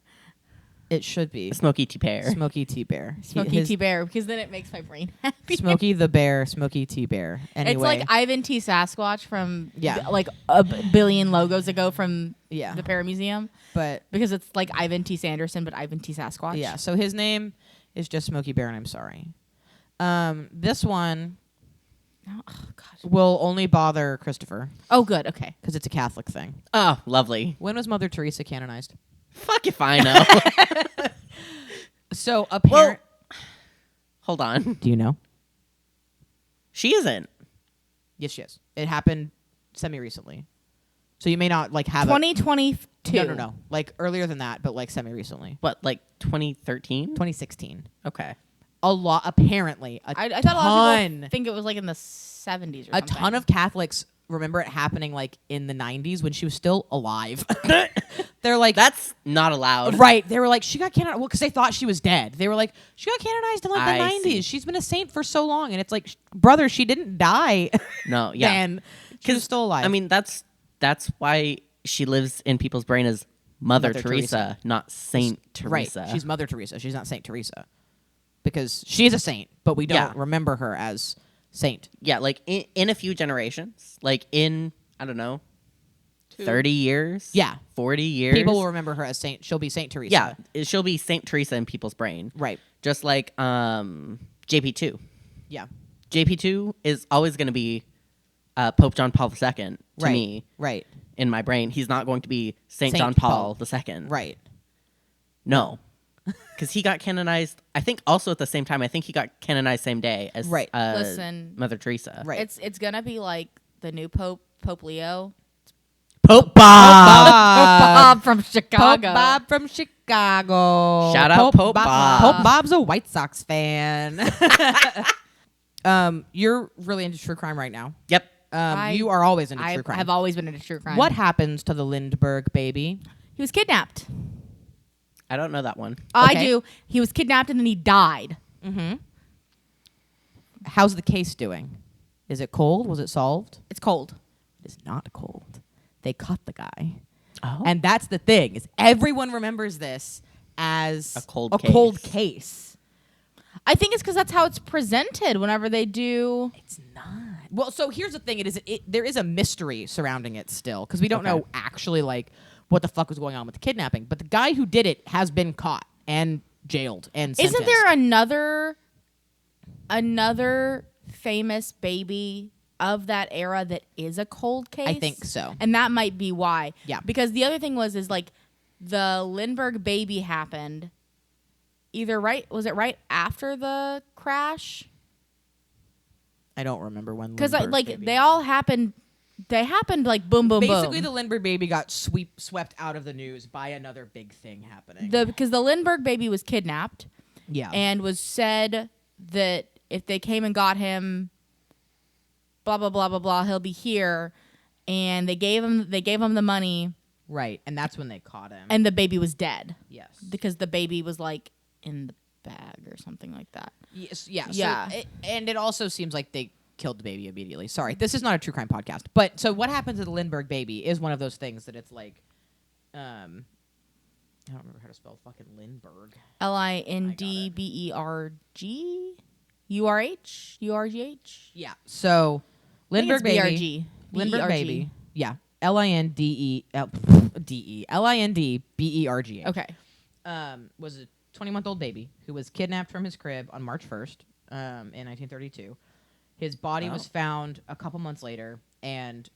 It should be
Smokey T. Bear.
Smokey T Bear.
Smokey T. Bear, because then it makes my brain happy.
Smokey the Bear, Smokey T Bear. Anyway,
It's like Ivan T. Sasquatch from
Yeah.
a billion logos ago from
Yeah.
the Para Museum,
but
because it's like Ivan T. Sanderson, but Ivan T. Sasquatch.
yeah. So his name is just Smokey Bear, and I'm sorry. This one
Oh, God.
will only bother Christopher
Oh, good. Okay.
because it's a Catholic thing.
Oh, lovely.
When was Mother Teresa canonized?
Fuck if I know.
So apparent.
Hold on.
Do you know?
She isn't.
Yes, she is. It happened semi-recently. So you may not have
2022.
No. Earlier than that, but semi-recently.
What, 2013?
2016.
Okay.
a lot, apparently.
I thought a lot of people think it was like in the 70s or something.
A ton of Catholics remember it happening like in the 90s when she was still alive. They're like,
that's not allowed.
Right. They were like, she got canonized. Well, because they thought she was dead. They were like, she got canonized in like the
I
90s.
see.
She's been a saint for so long. And it's like, brother, she didn't die.
No, yeah.
And she was still alive.
I mean, that's why she lives in people's brain as Mother Teresa, not Saint Teresa.
Right. She's Mother Teresa. She's not Saint Teresa. Because she is a saint, but we don't remember her as saint.
Yeah, like in a few generations, like in, I don't know, 30 years?
Yeah.
40 years?
People will remember her as saint. She'll be Saint Teresa.
Yeah, she'll be Saint Teresa in people's brain.
Right.
Just like JP2.
Yeah.
JP2 is always going to be Pope John Paul II to me.
Right.
In my brain. He's not going to be Saint John
Paul.
Paul II.
Right.
No. Because he got canonized, I think also at the same time. I think he got canonized same day as
Listen,
Mother Teresa.
Right.
It's going to be like the new Pope Leo.
Pope Bob!
Pope Bob from Chicago.
Pope Bob from Chicago.
Shout out Pope Bob.
Pope Bob's a White Sox fan. You're really into true crime right now.
Yep.
You are always into true crime.
I've always been into true crime.
What happens to the Lindbergh baby?
He was kidnapped.
I don't know that one.
I
Okay.
do. He was kidnapped and then he died.
Mm-hmm. How's the case doing? Is it cold? Was it solved?
It's cold.
It is not cold. They caught the guy.
Oh.
And that's the thing, is everyone remembers this as
A cold
cold
case.
case.
I think it's because that's how it's presented whenever they do.
It's not. Well, so here's the thing. There is a mystery surrounding it still, because we don't know actually like what the fuck was going on with the kidnapping. But the guy who did it has been caught and jailed and sentenced.
Isn't there another famous baby of that era that is a cold case?
I think so.
And that might be why.
Yeah.
Because the other thing is like the Lindbergh baby happened was it right after the crash?
I don't remember when.
Because
Lindbergh
like
baby
they
happened.
all happened. They happened like boom, boom,
Basically,
boom.
the Lindbergh baby got swept out of the news by another big thing happening.
Because the Lindbergh baby was kidnapped.
Yeah.
And was said that if they came and got him, blah blah blah blah blah, he'll be here. And they gave him the money.
Right, and that's when they caught him.
And the baby was dead.
Yes.
Because the baby was like in the bag or something like that.
Yes. Yeah.
Yeah.
So and it also seems like they killed the baby immediately. Sorry, this is not a true crime podcast. But so what happens to the Lindbergh baby is one of those things that it's like, I don't remember how to spell fucking Lindbergh.
LINDBERG URGH.
Yeah. So Lindbergh baby.
BRG.
Lindbergh
BERG.
baby. Yeah. LINDBERG.
Okay.
Was a 20-month-old baby who was kidnapped from his crib on March 1st in 1932. His body was found a couple months later, and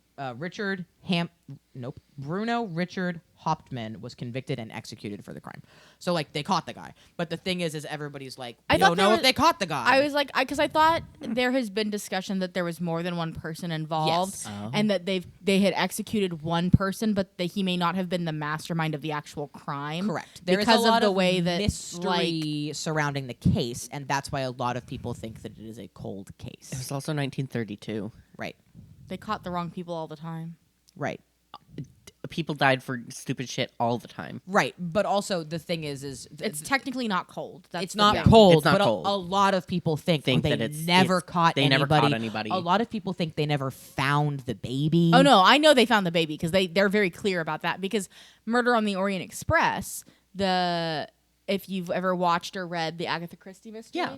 Bruno Richard Hauptmann was convicted and executed for the crime. So, like, they caught the guy. But the thing is everybody's like, we don't know if they caught the guy.
I was like, because I thought there has been discussion that there was more than one person involved,
Yes.
and that they had executed one person, but that he may not have been the mastermind of the actual crime.
Correct. There is
because
a lot
of the way that
mystery surrounding the case, and that's why a lot of people think that it is a cold case.
It was also 1932.
Right.
they caught the wrong people all the time.
Right.
People died for stupid shit all the time.
Right. But also the thing is
It's technically not cold. That's
it's
the
not
thing.
cold,
It's not
but
cold.
a lot of people think
Think
they
that it's-
never
it's-
caught
they never
anybody.
caught anybody.
A lot of people think they never found the baby.
Oh no, I know they found the baby because they're very clear about that. Because Murder on the Orient Express, if you've ever watched or read the Agatha Christie mystery,
Yeah.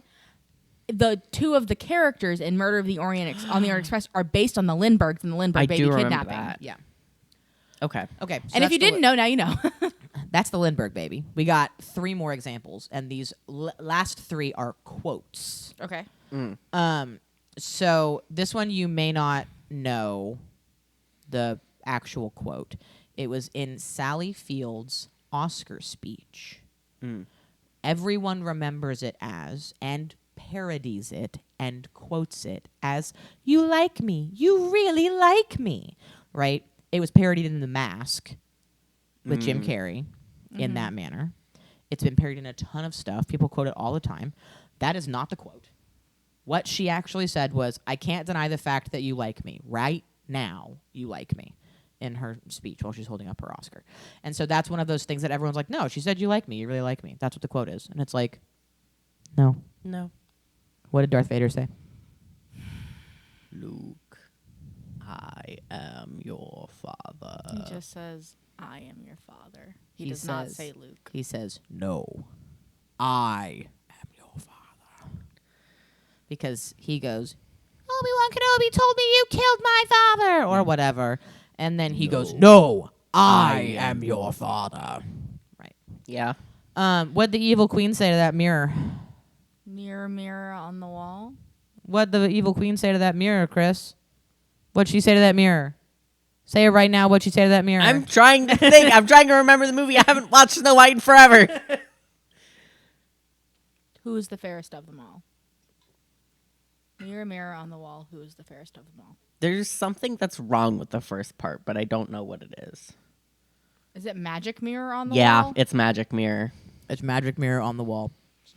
the two of the characters in Murder of the Orient on the Orient Express are based on the Lindberghs and the Lindbergh
I
baby
do remember
kidnapping.
that.
Yeah.
Okay.
Okay. So
And if you didn't know, now you know.
that's the Lindbergh baby. We got 3 more examples, and these last 3 are quotes.
Okay.
So this one you may not know the actual quote. It was in Sally Field's Oscar speech. Everyone remembers it as, and parodies it, and quotes it as, "You like me. You really like me." Right? It was parodied in The Mask with Jim Carrey in that manner. It's been parodied in a ton of stuff. People quote it all the time. That is not the quote. What she actually said was, I can't deny the fact that you like me. Right now, you like me. In her speech while she's holding up her Oscar. And so that's one of those things that everyone's like, no, she said you like me. You really like me. That's what the quote is. And it's like, no.
No.
What did Darth Vader say?
Luke, I am your father.
He just says, I am your father. He does
says,
not say Luke.
He says, no, I am your father. Because he goes, Obi-Wan Kenobi told me you killed my father, or whatever. And then he goes, no, I am your father. Right.
Yeah.
What'd the evil queen say to that mirror?
Mirror, mirror on the wall.
What'd the evil queen say to that mirror, Chris? What'd she say to that mirror? Say it right now, what'd she say to that mirror?
I'm trying to think. I'm trying to remember the movie. I haven't watched Snow White in forever.
Who is the fairest of them all? Mirror, mirror on the wall. Who is the fairest of them all?
There's something that's wrong with the first part, but I don't know what it is.
Is it magic mirror on the
Yeah,
wall?
it's Magic Mirror.
It's magic mirror on the wall.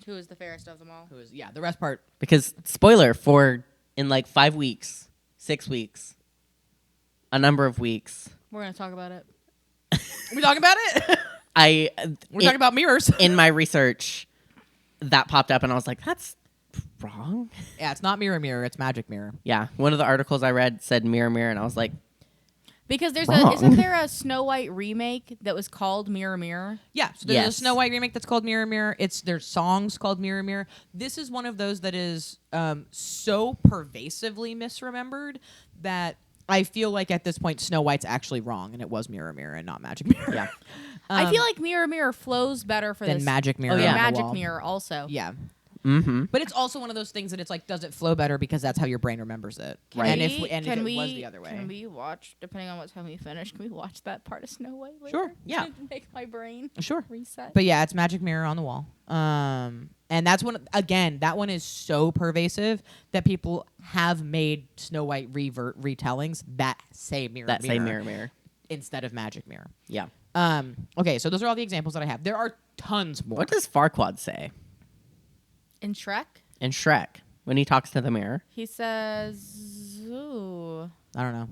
Who is the fairest of them all?
Who is, yeah, the rest part.
Because, spoiler, for in like 5 weeks, 6 weeks, a number of weeks,
We're going to talk about it.
We talking about it? We're talking about mirrors.
in my research, that popped up and I was like, that's wrong.
Yeah, it's not mirror mirror, it's magic mirror.
Yeah, one of the articles I read said mirror mirror and I was like,
Because
Wrong.
isn't there a Snow White remake that was called Mirror Mirror?
Yeah, so there's a
Yes.
Snow White remake that's called Mirror Mirror. There's songs called Mirror Mirror. This is one of those that is so pervasively misremembered that I feel like at this point Snow White's actually wrong and it was Mirror Mirror and not Magic Mirror.
yeah.
I feel like Mirror Mirror flows better for
Than
this.
Magic Mirror
Oh,
on
yeah.
the
Magic
wall.
Mirror also.
Yeah.
Mm-hmm.
But it's also one of those things that it's like, does it flow better because that's how your brain remembers it?
Can
And
we-
if it
can
was
we-
the other way.
Can we watch, depending on what time we finish, can we watch that part of Snow White later?
Sure, yeah.
To make my brain
Sure.
reset.
But yeah, it's Magic Mirror on the wall. And that's one, again, that one is so pervasive that people have made Snow White retellings that say Mirror
That
Mirror
same mirror mirror.
instead of Magic Mirror.
Yeah.
Okay, so those are all the examples that I have. There are tons more.
What does Farquaad say
In Shrek,
in Shrek when he talks to the mirror?
he says, ooh.
I don't know.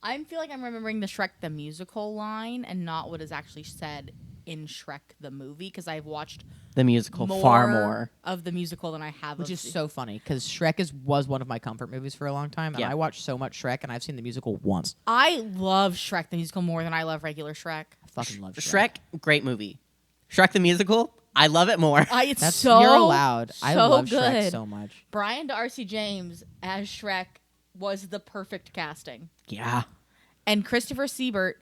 I feel like I'm remembering the Shrek the musical line and not what is actually said in Shrek the movie because I've watched
The musical far more.
of the musical than I have
Which
of
is
the-
so funny because Shrek was one of my comfort movies for a long time, and
Yeah.
I watched so much Shrek, and I've seen the musical once.
I love Shrek the musical more than I love regular Shrek.
I fucking love Shrek.
Shrek, great movie. Shrek the musical, I love it more.
It's
That's
so
you're allowed. I
so
love
good.
Shrek so much.
Brian Darcy James as Shrek was the perfect casting.
Yeah.
And Christopher Siebert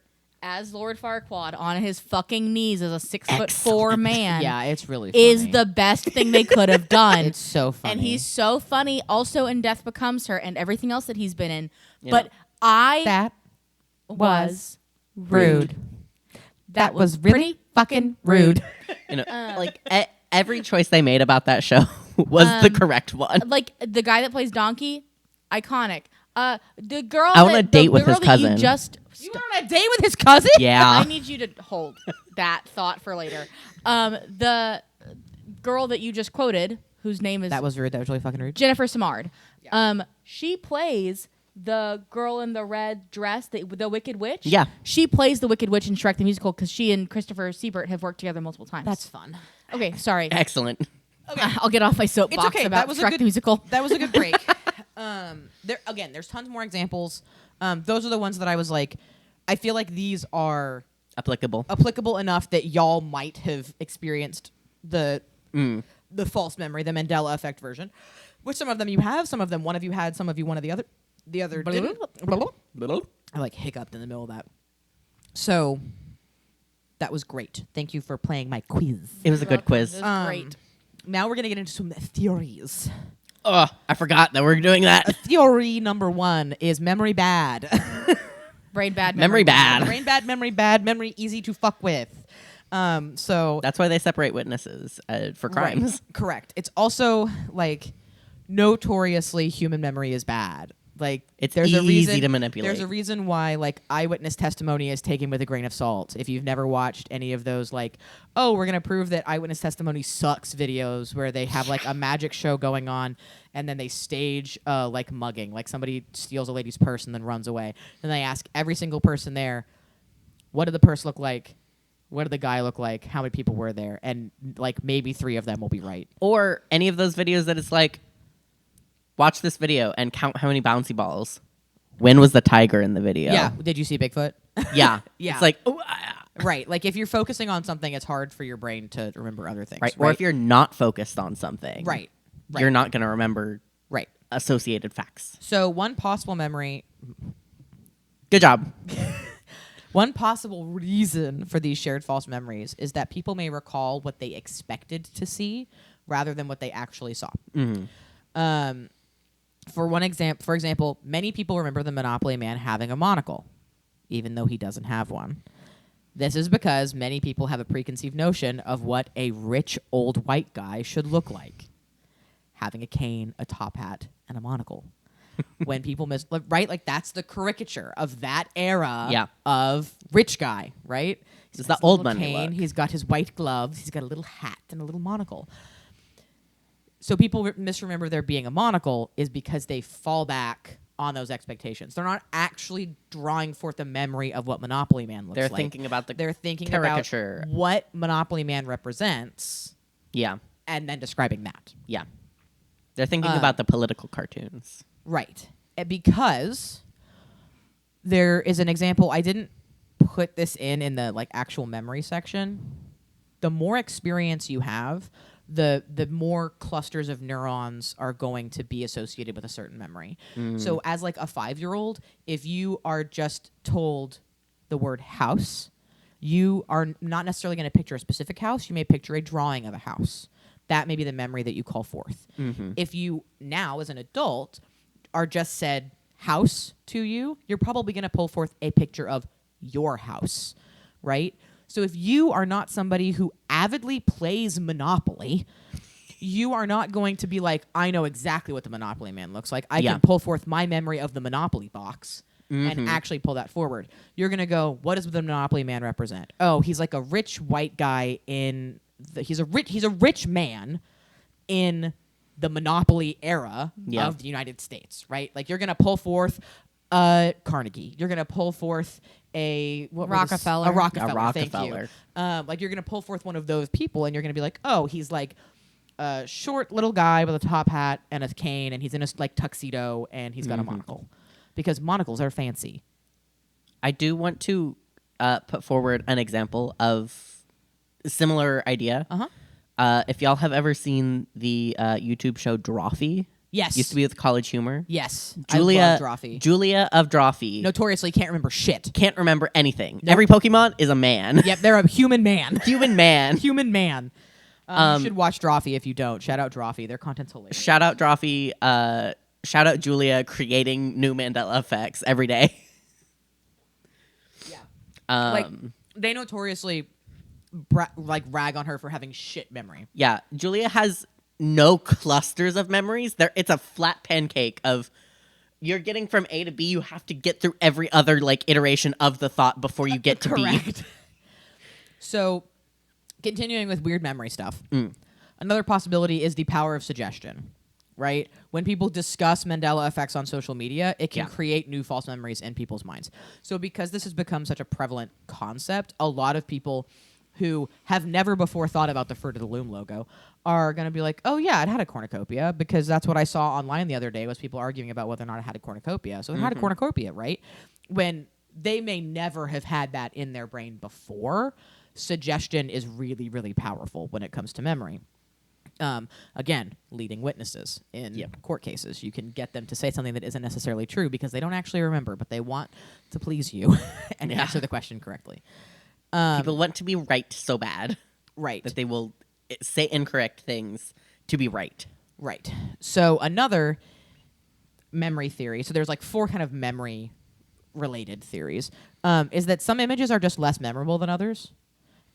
as Lord Farquaad on his fucking knees as a 6'4"
Excellent.
man
Yeah, it's really funny.
is the best thing they could have done.
It's so funny.
And he's so funny also in Death Becomes Her and everything else that he's been in.
Yeah.
But I
that
was
rude.
That was
really fucking rude.
You know, like every choice they made about that show was the correct one.
Like the guy that plays Donkey, iconic. The girl
I want
that-
a date
the
with his
girl that you
cousin.
just
You went on a date with his cousin?
Yeah.
I need you to hold that thought for later. The girl that you just quoted, whose name is
That was rude. That was really fucking rude.
Jennifer Samard. She plays the girl in the red dress, the Wicked Witch.
Yeah.
She plays the Wicked Witch in Shrek the Musical because she and Christopher Siebert have worked together multiple times.
That's fun.
okay. Sorry.
Excellent.
I'll get off my soapbox
okay.
about
That was a
Shrek
good-
the Musical.
That was a good break. There's tons more examples. Those are the ones that I was like, I feel like these are
Applicable.
applicable enough that y'all might have experienced the false memory, the Mandela Effect version. Which some of them you have, some of them one of you had, some of you one of the other didn't. I like hiccuped in the middle of that. So that was great. Thank you for playing my quiz.
It was a good quiz.
It was great.
Now we're gonna get into some theories.
Oh, I forgot that we're doing that.
Theory number 1 is memory bad.
Brain bad.
Memory bad.
Brain bad, memory easy to fuck with. So
That's why they separate witnesses for crimes.
Right. Correct. It's also like notoriously human memory is bad. Like
It's
there's a
easy
reason
to manipulate.
There's a reason why like eyewitness testimony is taken with a grain of salt. If you've never watched any of those like, oh, we're gonna prove that eyewitness testimony sucks videos where they have like a magic show going on and then they stage like mugging, like somebody steals a lady's purse and then runs away. And they ask every single person there, what did the purse look like? What did the guy look like? How many people were there? And like maybe 3 of them will be right.
Or any of those videos that it's like, watch this video and count how many bouncy balls. When was the tiger in the video?
Yeah. Did you see Bigfoot?
Yeah.
Yeah.
It's like,
Right. Like if you're focusing on something, it's hard for your brain to remember other things.
right. Or if you're not focused on something,
Right.
you're not going to remember
Right.
associated facts.
So one possible memory,
Good job.
one possible reason for these shared false memories is that people may recall what they expected to see rather than what they actually saw. For example, many people remember the Monopoly man having a monocle, even though he doesn't have one. This is because many people have a preconceived notion of what a rich old white guy should look like. Having a cane, a top hat, and a monocle. When people right? Like that's the caricature of that era of rich guy, right?
It's the old money
cane,
look.
he's got his white gloves, he's got a little hat and a little monocle. So people misremember there being a monocle is because they fall back on those expectations. They're not actually drawing forth a memory of what Monopoly Man looks
They're
like.
thinking about the
They're thinking
caricature.
about what Monopoly Man represents
Yeah.
and then describing that.
Yeah. They're thinking about the political cartoons.
Right. Because there is an example, I didn't put this in the like actual memory section. The more experience you have, the more clusters of neurons are going to be associated with a certain memory. So as like a 5-year-old, if you are just told the word house, you are not necessarily going to picture a specific house. You may picture a drawing of a house. That may be the memory that you call forth. If you now, as an adult, are just said house to you, you're probably going to pull forth a picture of your house, right? So if you are not somebody who avidly plays Monopoly, you are not going to be like, I know exactly what the Monopoly Man looks like. I can pull forth my memory of the Monopoly box and actually pull that forward. You're going to go, what does the Monopoly Man represent? Oh, he's like a rich white guy in he's a rich man in the Monopoly era of the United States, right? Like you're going to pull forth Carnegie. You're going to pull forth a
Rockefeller.
A Rockefeller. Thank
Rockefeller.
you. Like you're going to pull forth one of those people and you're going to be like, oh, he's like a short little guy with a top hat and a cane and he's in a like tuxedo and he's got a monocle. Because monocles are fancy.
I do want to put forward an example of a similar idea. If y'all have ever seen the YouTube show Drawfee.
Yes.
Used to be with College Humor.
Yes.
Julia
I love Drawfee.
Julia of Drawfee.
Notoriously can't remember shit.
Can't remember anything.
Nope.
Every Pokemon is a man.
Yep, they're a human man.
Human man.
Human man. You should watch Drawfee if you don't. Shout out Drawfee. Their content's hilarious.
Shout out Drawfee. Shout out Julia creating new Mandela effects every day.
Yeah. Like they notoriously rag on her for having shit memory.
Yeah, Julia has no clusters of memories. It's a flat pancake of you're getting from A to B. You have to get through every other like iteration of the thought before you get to B.
Correct. So, continuing with weird memory stuff. Another possibility is the power of suggestion. Right? When people discuss Mandela effects on social media, it can create new false memories in people's minds. So because this has become such a prevalent concept, a lot of people who have never before thought about the Fruit of the Loom logo are going to be like, oh yeah, it had a cornucopia because that's what I saw online the other day was people arguing about whether or not it had a cornucopia. So it had a cornucopia, right? When they may never have had that in their brain before, suggestion is really, really powerful when it comes to memory. Again, leading witnesses in court cases. You can get them to say something that isn't necessarily true because they don't actually remember, but they want to please you and answer the question correctly.
People want to be right so bad.
Right.
That they will say incorrect things to be right.
Right. So another memory theory, so there's like 4 kind of memory-related theories, is that some images are just less memorable than others.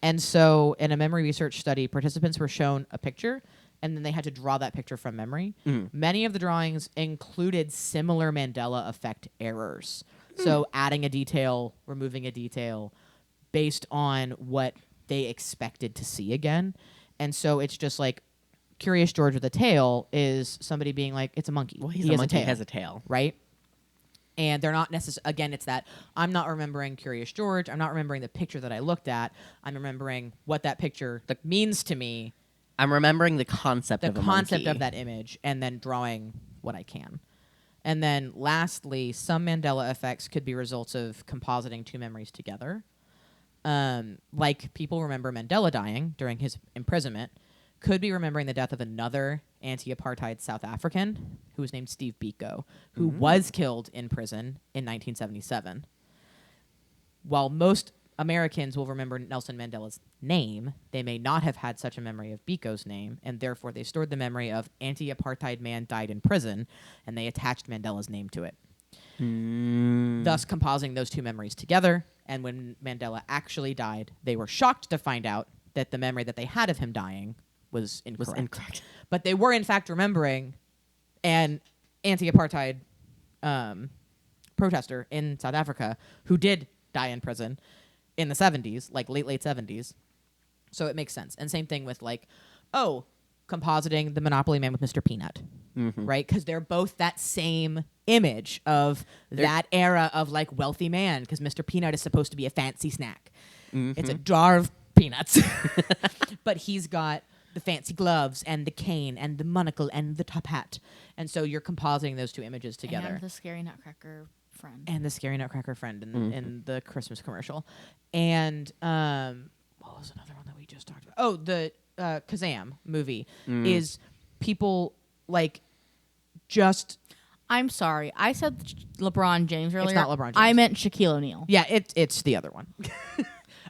And so in a memory research study, participants were shown a picture and then they had to draw that picture from memory.
Mm.
Many of the drawings included similar Mandela effect errors. So adding a detail, removing a detail based on what they expected to see again. And so it's just like Curious George with a tail is somebody being like, it's a monkey.
Well, he's
He
a
has
monkey,
a tail.
has a tail.
Right? And they're not necessarily, again, it's that I'm not remembering Curious George. I'm not remembering the picture that I looked at. I'm remembering what that picture means to me,
I'm remembering the concept
the
of a
concept
monkey.
of that image, and then drawing what I can. And then lastly, some Mandela effects could be results of compositing two memories together. Like people remember Mandela dying during his imprisonment, could be remembering the death of another anti-apartheid South African who was named Steve Biko, who was killed in prison in 1977. While most Americans will remember Nelson Mandela's name, they may not have had such a memory of Biko's name, and therefore they stored the memory of anti-apartheid man died in prison, and they attached Mandela's name to it. Thus compositing those two memories together, and when Mandela actually died, they were shocked to find out that the memory that they had of him dying was incorrect. But they were in fact remembering an anti-apartheid protester in South Africa who did die in prison in the 70s, like late 70s. So it makes sense. And same thing with like, compositing the Monopoly Man with Mr. Peanut, right? Because they're both that same image of that era of like wealthy man, because Mr. Peanut is supposed to be a fancy snack. It's a jar of peanuts. But he's got the fancy gloves and the cane and the monocle and the top hat. And so you're compositing those two images together.
And the scary nutcracker friend.
And the scary nutcracker friend in the Christmas commercial. And what was another one that we just talked about? Oh, the Kazam movie is people like just...
I'm sorry. I said LeBron James earlier.
It's not LeBron James.
I meant Shaquille O'Neal.
Yeah, it's the other one.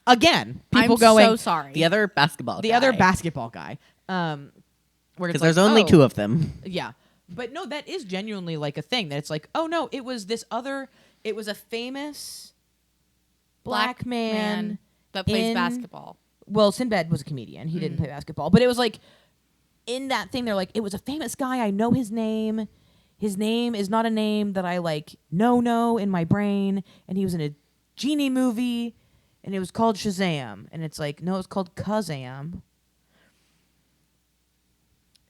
Again, people
I'm
going...
so sorry.
The other basketball
The
guy.
other basketball guy.
Because there's only two of them.
Yeah. But no, that is genuinely like a thing that it's like, oh no, it was a famous black man
that plays
in-
basketball.
Well, Sinbad was a comedian. He didn't play basketball. But it was like, in that thing, they're like, it was a famous guy. I know his name. His name is not a name that I like know in my brain. And he was in a genie movie. And it was called Shazam. And it's like, no, it's called Kazam.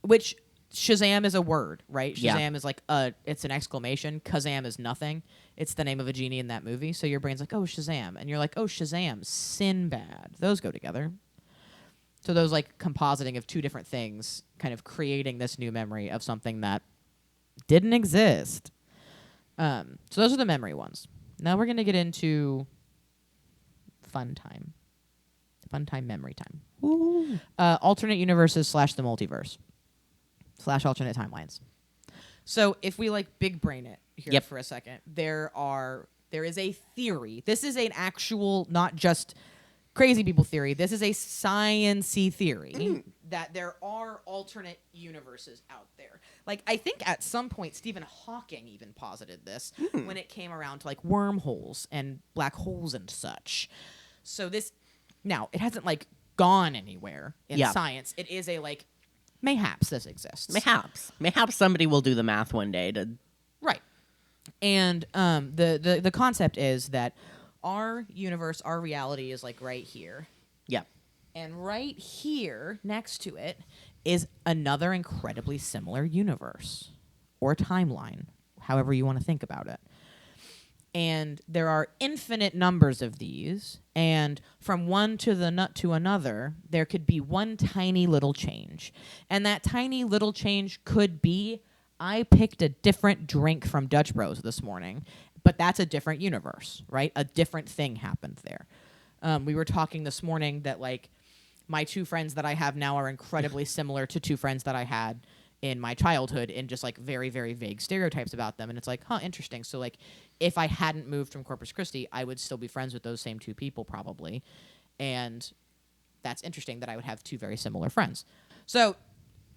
Which, Shazam is a word, right?
Yeah.
Shazam is like, it's an exclamation. Kazam is nothing. It's the name of a genie in that movie. So your brain's like, oh, Shazam. And you're like, oh, Shazam, Sinbad. Those go together. So those like compositing of two different things, kind of creating this new memory of something that didn't exist. So those are the memory ones. Now we're going to get into fun time. Fun time, memory time.
Ooh.
Alternate universes / the multiverse / alternate timelines. So if we like big brain it here for a second, there is a theory. This is an actual, not just crazy people theory. This is a science-y theory that there are alternate universes out there. Like, I think at some point Stephen Hawking even posited this when it came around to like wormholes and black holes and such. So this, now it hasn't like gone anywhere in science. It is a like, mayhaps this exists.
Mayhaps somebody will do the math one day to...
Right. And the concept is that our universe, our reality is like right here.
Yeah.
And right here next to it is another incredibly similar universe or timeline, however you want to think about it. And there are infinite numbers of these, and from one to another, there could be one tiny little change. And that tiny little change could be, I picked a different drink from Dutch Bros this morning, but that's a different universe, right? A different thing happened there. We were talking this morning that like my two friends that I have now are incredibly similar to two friends that I had in my childhood in just like very, very vague stereotypes about them. And it's like, interesting. So like if I hadn't moved from Corpus Christi, I would still be friends with those same two people probably. And that's interesting that I would have two very similar friends. So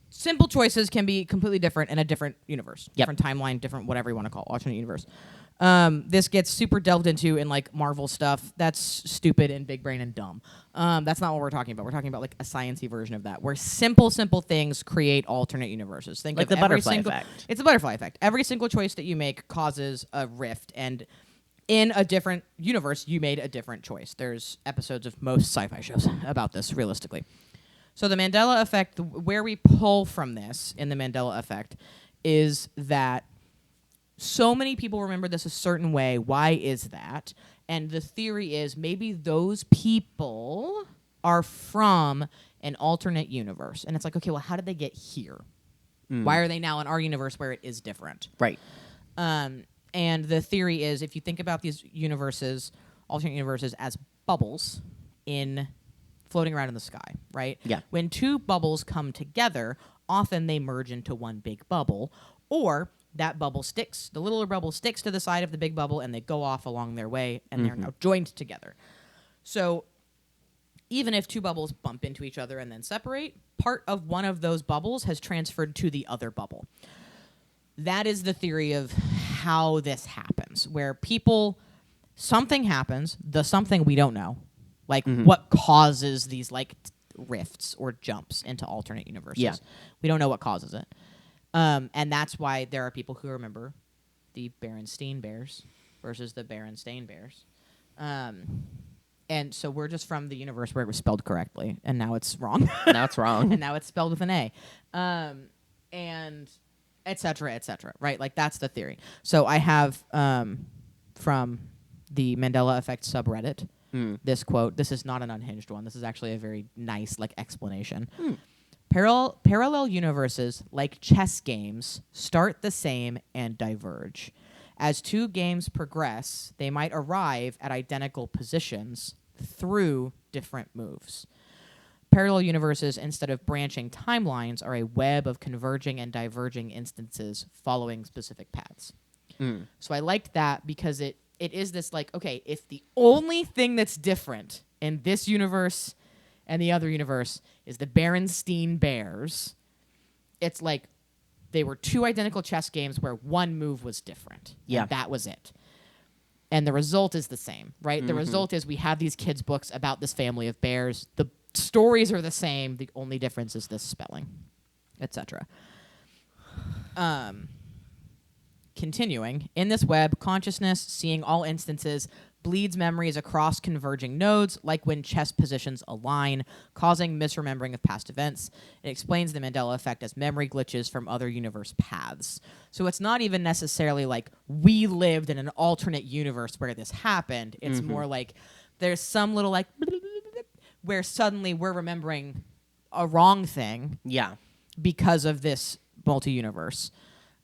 simple choices can be completely different in a different universe, different timeline, different whatever you want to call it, alternate universe. This gets super delved into in like Marvel stuff. That's stupid and big brain and dumb. That's not what we're talking about. We're talking about like a sciencey version of that, where simple things create alternate universes. Think
Like
of
the butterfly effect.
It's a butterfly effect. Every single choice that you make causes a rift, and in a different universe, you made a different choice. There's episodes of most sci-fi shows about this, realistically. So the Mandela Effect, where we pull from this in the Mandela Effect, is that so many people remember this a certain way. Why is that? And the theory is maybe those people are from an alternate universe. And it's like, okay, well, how did they get here? Why are they now in our universe where it is different?
Right.
And the theory is, if you think about these universes, alternate universes, as bubbles floating around in the sky, right?
Yeah.
When two bubbles come together, often they merge into one big bubble, or that bubble sticks, the littler bubble sticks to the side of the big bubble, and they go off along their way, and they're now joined together. So even if two bubbles bump into each other and then separate, part of one of those bubbles has transferred to the other bubble. That is the theory of how this happens, where something happens, something we don't know, like what causes these like rifts or jumps into alternate universes.
Yeah.
We don't know what causes it. And that's why there are people who remember the Berenstain Bears versus the Berenstain Bears. And so we're just from the universe where it was spelled correctly, and now it's wrong.
Now it's wrong.
And now it's spelled with an A. And et cetera, right? Like, that's the theory. So I have from the Mandela Effect subreddit this quote. This is not an unhinged one. This is actually a very nice, like, explanation. Parallel universes, like chess games, start the same and diverge. As two games progress, they might arrive at identical positions through different moves. Parallel universes, instead of branching timelines, are a web of converging and diverging instances following specific paths. So I liked that because it is this, like, okay, if the only thing that's different in this universe and the other universe is the Berenstain Bears, it's like they were two identical chess games where one move was different.
Yeah.
And that was it. And the result is the same, right? The result is we have these kids' books about this family of bears. The stories are the same. The only difference is this spelling, etc. Continuing, in this web, consciousness, seeing all instances, bleeds memories across converging nodes, like when chess positions align, causing misremembering of past events. It explains the Mandela Effect as memory glitches from other universe paths. So it's not even necessarily like we lived in an alternate universe where this happened. It's more like there's some little like where suddenly we're remembering a wrong thing because of this multi-universe.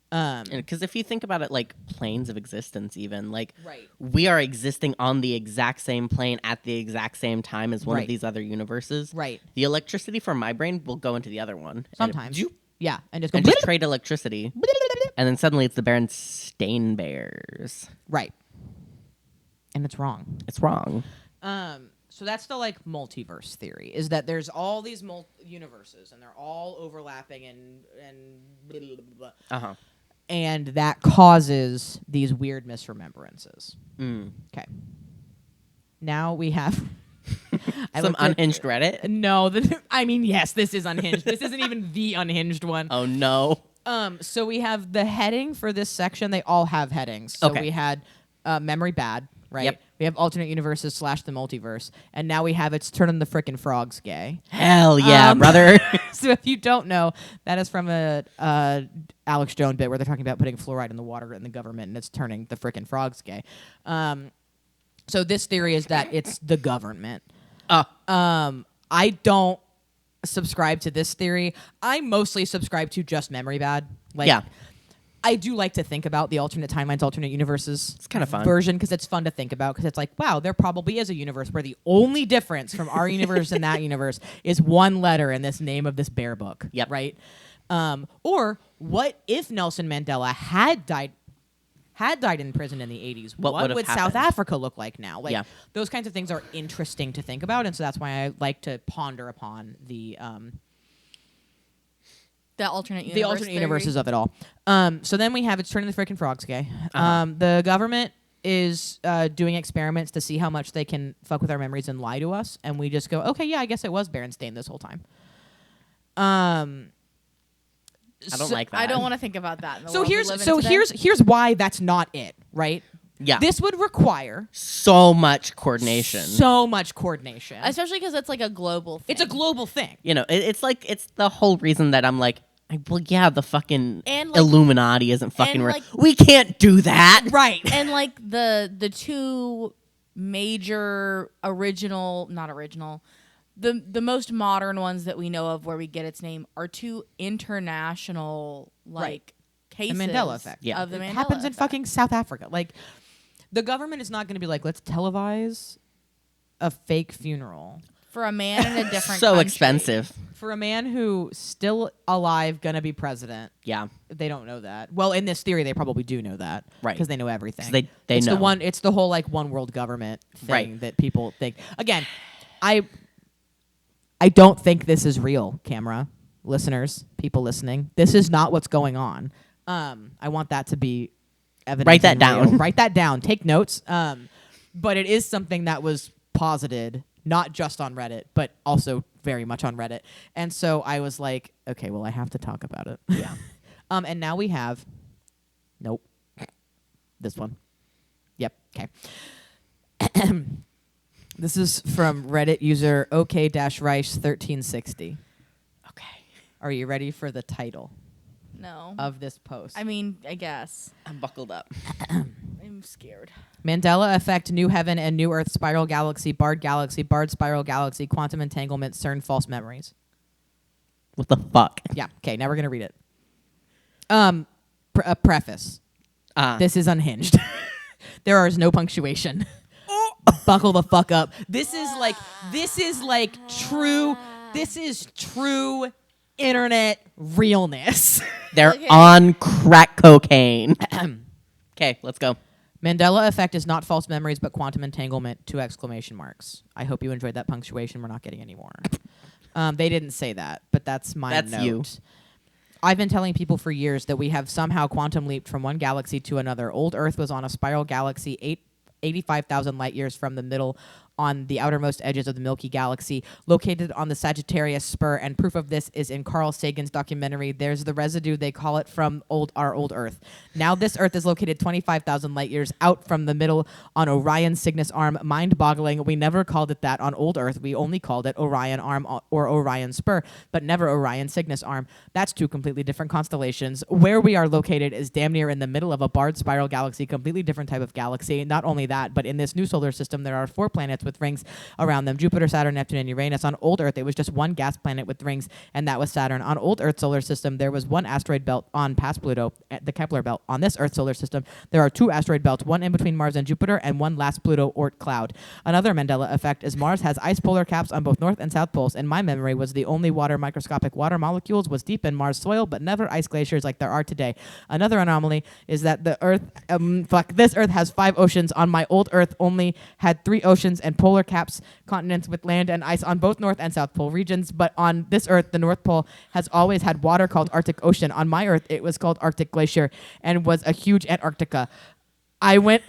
Because if you think about it like planes of existence, even like
Right.
we are existing on the exact same plane at the exact same time as one of
Right.
these other universes.
Right.
The electricity from my brain will go into the other one.
Sometimes.
And
Yeah. And just go.
and just trade electricity. And then suddenly it's the Berenstain Bears.
Right. And it's wrong.
It's wrong.
So that's the like multiverse theory, is that there's all these universes and they're all overlapping and blah, blah, blah, blah. And that causes these weird misremembrances. Okay. Now we have
Some unhinged Reddit.
No, I mean, yes, this is unhinged. This isn't even the unhinged one.
Oh no.
So we have the heading for this section. They all have headings. So
Okay.
we had memory bad, right?
Yep.
We have alternate universes / the multiverse, and now we have it's turning the frickin' frogs gay.
Hell yeah, brother.
So if you don't know, that is from a Alex Jones bit where they're talking about putting fluoride in the water in the government, and it's turning the frickin' frogs gay. So this theory is that it's the government. I don't subscribe to this theory. I mostly subscribe to just memory bad. Like,
Yeah.
I do like to think about the alternate timelines, alternate universes.
It's kinda fun.
Version, because it's fun to think about, because it's like, wow, there probably is a universe where the only difference from our universe and that universe is one letter in this name of this bear book.
Yep.
Right? Or what if Nelson Mandela had died in prison in the 80s?
What
What
would
would
have
South
happened?
Africa look like now? Like,
Yeah.
those kinds of things are interesting to think about, and so that's why I like to ponder upon the
The alternate universe.
The alternate
theory.
universes of it all. So then we have it's turning the freaking frogs gay.
Uh-huh.
The government is doing experiments to see how much they can fuck with our memories and lie to us, and we just go, okay, yeah, I guess it was Berenstain this whole time.
I don't like that.
I don't want to think about that. In the
So
world we live in today.
here's why that's not it, right?
Yeah.
This would require
So much coordination.
so much coordination.
especially because it's like a global thing.
It's a global thing.
You know, it's the whole reason that I'm like, well, yeah, the fucking
And, like-
Illuminati isn't fucking
and,
real.
like-
We can't do that.
Right.
And like the two major the most modern ones that we know of where we get its name are two international
Right.
cases.
The Mandela Effect.
Yeah.
Of the
It
Mandela
happens in
Effect.
fucking South Africa. Like, the government is not going to be like, let's televise a fake funeral
for a man in a different
So
country.
expensive.
for a man who still alive gonna be president.
Yeah.
They don't know that. Well, in this theory, they probably do know that,
Right.
Because they know everything.
'Cause they
it's
know.
It's the whole like one world government thing
Right.
that people think. Again, I don't think this is real, camera listeners, people listening. This is not what's going on. I want that to be evident.
Write that
and
down.
real. Write that down. Take notes. But it is something that was posited, not just on Reddit, but also very much on Reddit. And so I was like, okay, well, I have to talk about it.
Yeah.
And now we have, nope, this one. Yep. Okay. This is from Reddit user OK-Rice1360.
Okay.
Are you ready for the title
No.
of this post?
I mean, I guess.
I'm buckled up.
I'm scared.
Mandela Effect, New Heaven and New Earth, Spiral Galaxy, Barred Spiral Galaxy, Quantum Entanglement, CERN, False Memories.
What the fuck?
Yeah. Okay. Now we're gonna read it. Preface. This is unhinged. There is no punctuation. Buckle the fuck up. This is true internet realness.
They're
Okay.
on crack cocaine. Okay, let's go.
Mandela Effect is not false memories, but quantum entanglement, 2 exclamation marks. I hope you enjoyed that punctuation. We're not getting any more. They didn't say that, but that's my
That's
note.
you.
I've been telling people for years that we have somehow quantum leaped from one galaxy to another. Old Earth was on a spiral galaxy 85,000 light years from the middle on the outermost edges of the Milky Galaxy, located on the Sagittarius Spur, and proof of this is in Carl Sagan's documentary, There's the Residue, they call it, from our old Earth. Now this Earth is located 25,000 light years out from the middle on Orion's Cygnus Arm. Mind-boggling, we never called it that on old Earth. We only called it Orion Arm or Orion Spur, but never Orion Cygnus Arm. That's 2 completely different constellations. Where we are located is damn near in the middle of a barred spiral galaxy, completely different type of galaxy. Not only that, but in this new solar system, there are 4 planets with rings around them: Jupiter, Saturn, Neptune, and Uranus. On old Earth, it was just 1 gas planet with rings, and that was Saturn. On old Earth solar system, there was 1 asteroid belt on past Pluto, the Kepler belt. On this Earth solar system, there are 2 asteroid belts, 1 in between Mars and Jupiter, and 1 last Pluto Oort cloud. Another Mandela effect is Mars has ice polar caps on both north and south poles. In my memory, was the only microscopic water molecules was deep in Mars soil, but never ice glaciers like there are today. Another anomaly is that the Earth, this Earth has 5 oceans. On my old Earth, only had 3 oceans and polar caps, continents with land and ice on both North and South Pole regions. But on this Earth, the North Pole has always had water called Arctic Ocean. On my Earth, it was called Arctic Glacier and was a huge Antarctica. I went...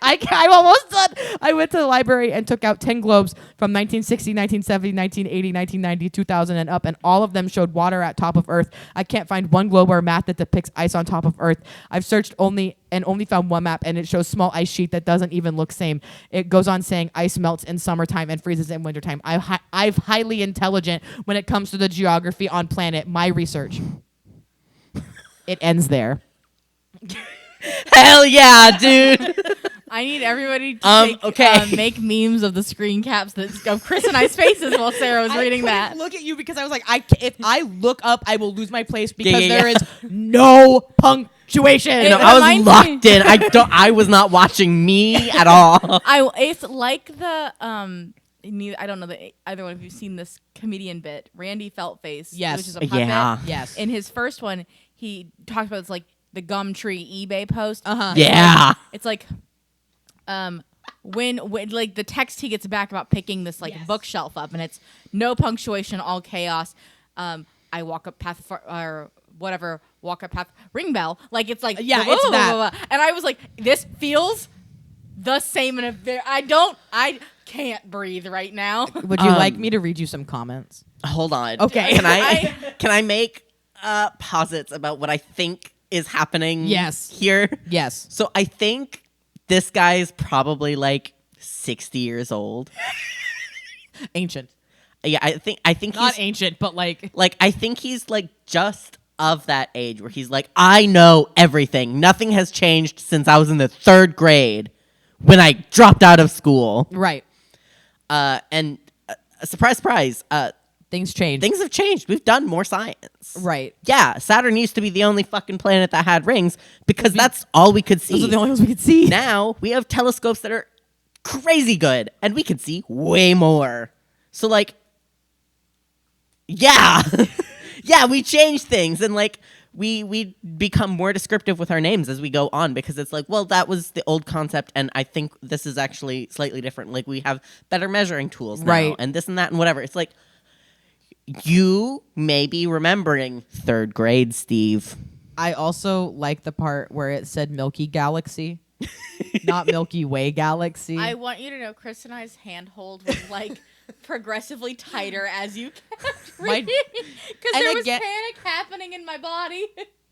I'm almost done. I went to the library and took out 10 globes from 1960, 1970, 1980, 1990, 2000, and up, and all of them showed water at top of Earth. I can't find one globe or map that depicts ice on top of Earth. I've searched only found one map, and it shows small ice sheet that doesn't even look same. It goes on saying ice melts in summertime and freezes in wintertime. I'm highly intelligent when it comes to the geography on planet. My research. It ends there.
Hell yeah, dude.
I need everybody to make memes of the screen caps of Chris and I's faces while Sarah was reading that.
Look at you because I was like, if I look up, I will lose my place because
Yeah.
there is no punctuation.
It
I was
reminds
locked in. I was not watching me at all.
It's like the I don't know that either one of you seen this comedian bit, Randy Feltface.
Yes.
Which is a puppet.
Yeah.
Yes.
In his first one, he talked about it's like the Gumtree eBay post.
Yeah.
It's like when like the text he gets back about picking this bookshelf up, and it's no punctuation, all chaos. I walk up path or whatever, walk up path, ring bell. Like it's like
Yeah,
blah,
it's
blah, blah,
that.
blah, blah. And I was like, this feels the same in a very. I can't breathe right now.
Would you like me to read you some comments?
Hold on.
Okay.
Can I make posits about what I think is happening?
Yes.
Here.
Yes.
So I think this guy is probably like 60 years old.
Ancient.
Yeah, I think
Not
he's
ancient, but like
I think he's like just of that age where he's like, I know everything. Nothing has changed since I was in the 3rd grade when I dropped out of school.
right.
And surprise, surprise.
Things change.
Things have changed. We've done more science.
Right.
Yeah, Saturn used to be the only fucking planet that had rings because that's all we could see.
Those are the only ones we could see.
Now we have telescopes that are crazy good and we can see way more. So like, yeah. Yeah, we change things and like we become more descriptive with our names as we go on because it's like, well, that was the old concept and I think this is actually slightly different. Like we have better measuring tools now
Right.
and this and that and whatever. It's like you may be remembering 3rd grade, Steve.
I also like the part where it said Milky Galaxy, not Milky Way Galaxy.
I want you to know, Chris and I's handhold was like progressively tighter as you kept
My-
reading because
and
there was
again-
panic happening in my body.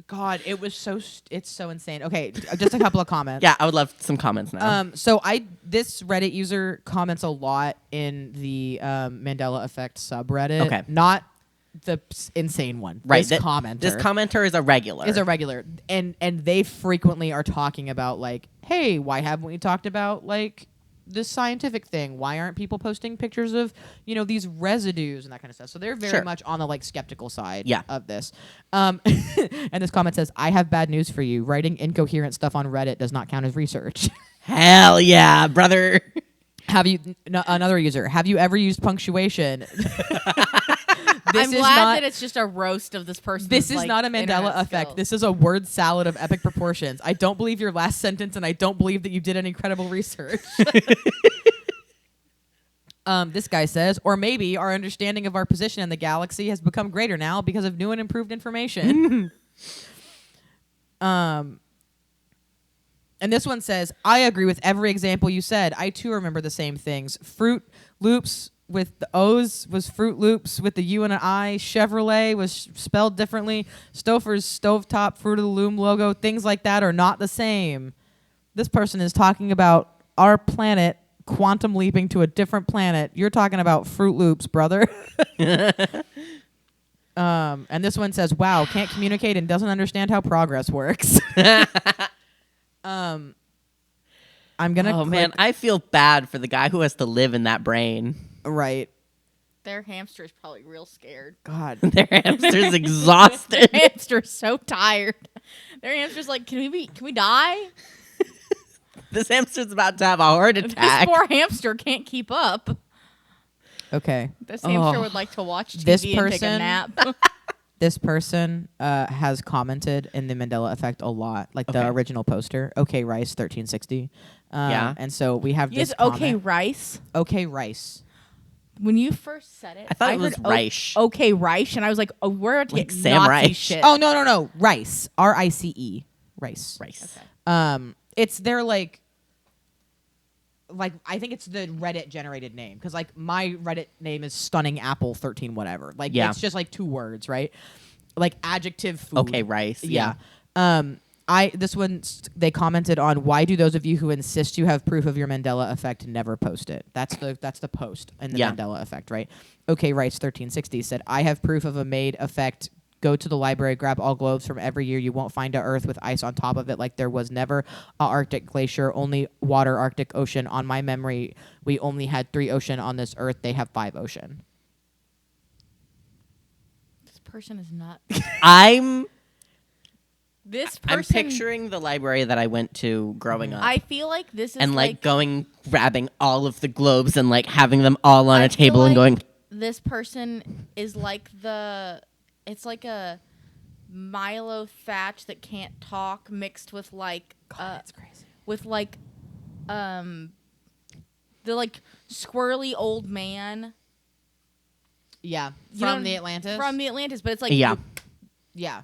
God, it was it's so insane. Okay, just a couple of comments.
Yeah, I would love some comments now.
So this Reddit user comments a lot in the Mandela Effect subreddit.
Okay.
Not the insane one.
Right.
This commenter.
This commenter is a regular.
Is a regular, and they frequently are talking about like, hey, why haven't we talked about like this scientific thing? Why aren't people posting pictures of these residues and that kind of stuff? So they're very
Sure.
much on the like skeptical side
Yeah.
of this. And this comment says, I have bad news for you. Writing incoherent stuff on Reddit does not count as research.
Hell yeah, brother.
Have you another user? Have you ever used punctuation?
I'm glad that it's just a roast of this person.
This is not a Mandela effect. This is a word salad of epic proportions. I don't believe your last sentence, and I don't believe that you did any credible research. This guy says, or maybe our understanding of our position in the galaxy has become greater now because of new and improved information. And this one says, I agree with every example you said. I too remember the same things. Fruit Loops with the O's was Fruit Loops with the U and an I. Chevrolet was spelled differently. Stouffer's Stovetop Fruit of the Loom logo. Things like that are not the same. This person is talking about our planet quantum leaping to a different planet. You're talking about Fruit Loops, brother. And this one says, wow, can't communicate and doesn't understand how progress works. I'm gonna
Oh man, I feel bad for the guy who has to live in that brain.
right.
Their hamster is probably real scared.
God.
Their hamster's exhausted.
Their hamster's so tired. Their hamster's like, can we die?
This hamster's about to have a heart
This
attack.
poor hamster can't keep up.
Okay.
This hamster
Oh.
would like to watch TV
This
and take a
person-
nap.
This person has commented in the Mandela Effect a lot, like the
Okay.
original poster. Okay, Rice 1360.
Yeah.
And so we have
Yes,
this.
okay,
comment.
Rice.
Okay, Rice.
When you first said it,
I thought it was
heard
Reich.
Okay, Reich, and I was like, oh, we're about to
Like
get
Sam
Nazi
Reich.
shit.
Oh no, Rice. RICE. Rice.
Rice.
Okay.
It's their like I think it's the Reddit generated name because like my Reddit name is Stunning Apple 13 whatever. Like
Yeah.
it's just like 2 words, right? Like adjective food.
Okay, Rice.
Yeah. This one they commented on, why do those of you who insist you have proof of your Mandela effect never post it? That's the post in the
Yeah.
Mandela effect, right? Okay, Rice 1360 said, I have proof of a made effect. Go to the library, grab all globes from every year. You won't find a Earth with ice on top of it like there was never a Arctic glacier, only water, Arctic Ocean. On my memory, we only had 3 ocean on this Earth. They have 5 ocean.
This person is not.
I'm
This person.
I'm picturing the library that I went to growing up.
I feel like this is
and like going grabbing all of the globes and like having them all on
I
a table
feel
and
like
going,
This person is like it's like a Milo Thatch that can't talk mixed with like
That's crazy.
with like the like squirrely old man
Yeah,
You
from
know,
the Atlantis.
From the Atlantis, but it's like
Yeah.
Yeah.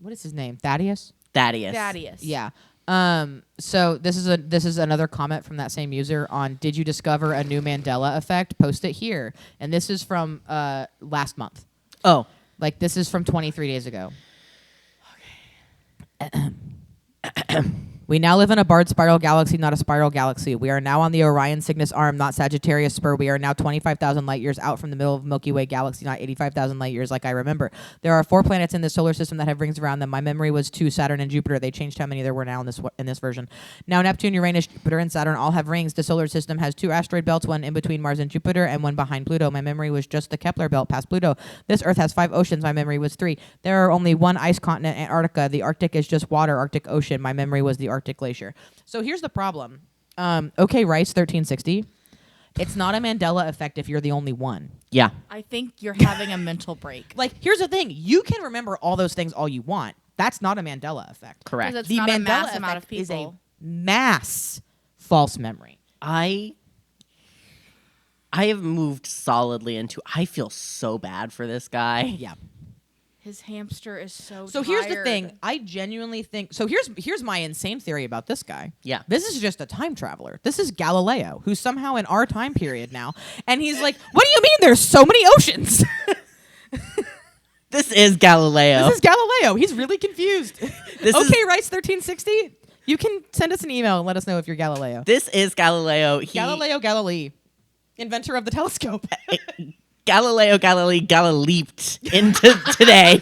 What is his name? Thaddeus?
Thaddeus.
Yeah. So this is another comment from that same user on did you discover a new Mandela effect? Post it here. And this is from last month.
Oh.
Like this is from 23 days ago. Okay. We now live in a barred spiral galaxy, not a spiral galaxy. We are now on the Orion Cygnus arm, not Sagittarius spur. We are now 25,000 light years out from the middle of Milky Way galaxy, not 85,000 light years like I remember. There are 4 planets in the solar system that have rings around them. My memory was 2, Saturn and Jupiter. They changed how many there were now in this version. Now Neptune, Uranus, Jupiter, and Saturn all have rings. The solar system has 2 asteroid belts, one in between Mars and Jupiter and one behind Pluto. My memory was just the Kepler belt past Pluto. This Earth has 5 oceans. My memory was 3. There are only 1 ice continent, Antarctica. The Arctic is just water, Arctic Ocean. My memory was the Arctic Glacier. So here's the problem. Okay, Rice 1360. It's not a Mandela effect if you're the only one.
Yeah.
I think you're having a mental break.
Like, here's the thing. You can remember all those things all you want. That's not a Mandela effect.
Correct.
Because it's
The
not
Mandela
a mass
effect
amount of
is a
people.
mass false memory.
I have moved solidly into I feel so bad for this guy.
Yeah.
His hamster is so
So here's the
tired.
thing. I genuinely think. So here's my insane theory about this guy.
Yeah.
This is just a time traveler. This is Galileo, who's somehow in our time period now, and he's like, "What do you mean? There's so many oceans."
This is Galileo.
This is Galileo. He's really confused.
This
okay,
is-
Rice 1360. You can send us an email and let us know if you're Galileo.
This is Galileo.
Galileo Galilei, inventor of the telescope.
Galileo Galilee GaliLEAPED into today.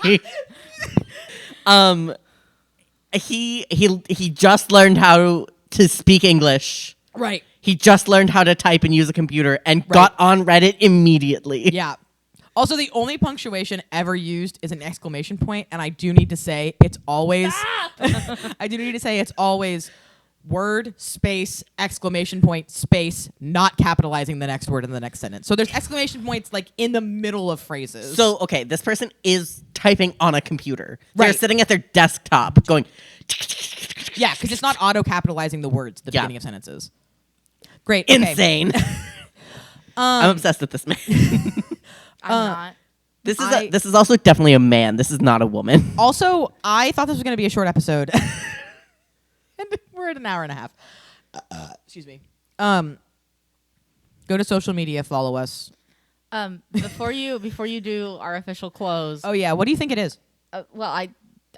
He just learned how to speak English.
Right.
He just learned how to type and use a computer and got on Reddit immediately.
Yeah. Also, the only punctuation ever used is an exclamation point, and I do need to say it's always. I do need to say it's always word space exclamation point space, not capitalizing the next word in the next sentence. So there's exclamation points like in the middle of phrases.
So, okay, this person is typing on a computer. They're
Right.
sitting at their desktop going.
yeah, because it's not auto capitalizing the words at the
Yeah.
beginning of sentences. Great. Okay.
Insane. I'm obsessed with this man.
I'm not.
This is also definitely a man. This is not a woman.
Also, I thought this was going to be a short episode. And we're at an hour and a half. Excuse me. Go to social media, follow us.
Before you do our official close.
Oh yeah, what do you think it is?
Well,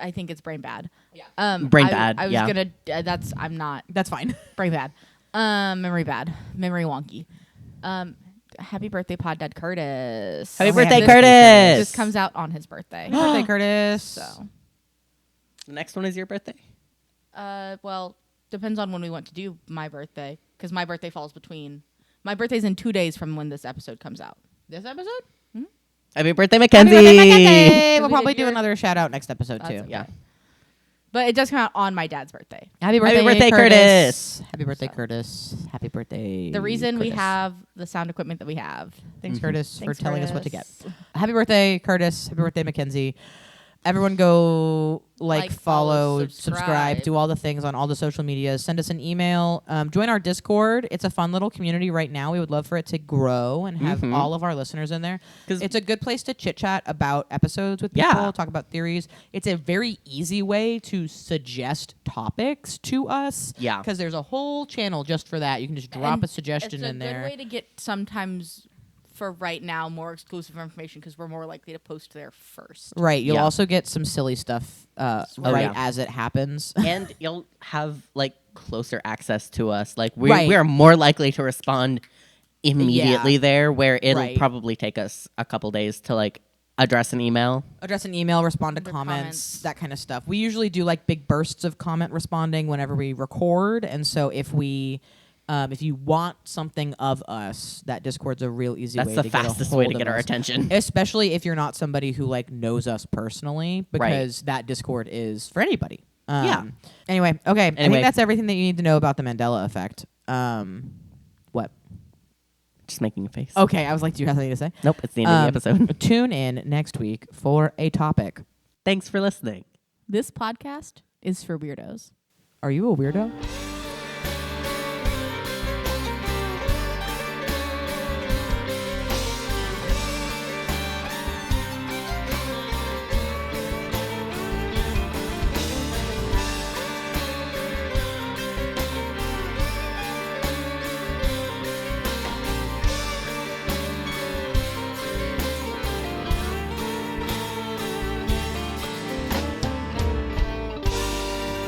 I think it's brain bad.
Yeah.
Brain bad,
I was
yeah.
gonna. I'm not
That's fine.
brain bad. Memory bad. Memory wonky. Happy birthday, Pod Dad Curtis.
Happy
Oh,
birthday,
happy birthday,
Curtis!
This comes out on his birthday.
Happy birthday, Curtis.
So,
The next one is your birthday?
well, depends on when we want to do my birthday, because my birthday falls between. My birthday's in 2 days from when this episode comes out.
This episode?
Happy birthday, Mackenzie!
Happy birthday, Mackenzie! We'll
We
probably
did
do
your-
another shout out next episode
That's
too.
okay.
Yeah.
But it does come out on my dad's birthday.
Happy
birthday, Curtis.
Happy birthday, Curtis. Happy birthday.
The reason we
Curtis.
have the sound equipment that we have.
Thanks, Curtis,
Thanks,
for telling us what to get.
Curtis.
Happy birthday, Curtis. Happy birthday, Mackenzie. Everyone go
Like,
follow,
follow,
subscribe, do all the things on all the social medias. Send us an email. Join our Discord. It's a fun little community right now. We would love for it to grow and have all of our listeners in there.
'Cause-
It's a good place to chit-chat about episodes with people,
Yeah.
talk about theories. It's a very easy way to suggest topics to us.
Yeah.
Because there's a whole channel just for that. You can just drop
And
a suggestion in there.
It's a good way to get sometimes, for right now, more exclusive information because we're more likely to post there first.
Right. You'll
Yeah.
also get some silly stuff right
yeah.
as it happens.
And you'll have like closer access to us. Like we
Right.
we are more likely to respond immediately
Yeah.
there, where it'll
Right.
probably take us a couple days to like address an email.
Address an email, respond to
The
comments,
comments.
that kind of stuff. We usually do like big bursts of comment responding whenever we record. And so if you want something of us, that Discord's a real easy
That's
way
the
to get a
fastest
hold
way to
of
get our
us.
attention.
Especially if you're not somebody who like knows us personally, because that Discord is for anybody.
Yeah.
Anyway, okay. I
Anyway.
think that's everything that you need to know about the Mandela effect. What?
Just making a face.
Okay, I was like, do you have something to say?
Nope, it's the end of the episode.
Tune in next week for a topic.
Thanks for listening.
This podcast is for weirdos.
Are you a weirdo?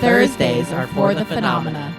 Thursdays are for the phenomena.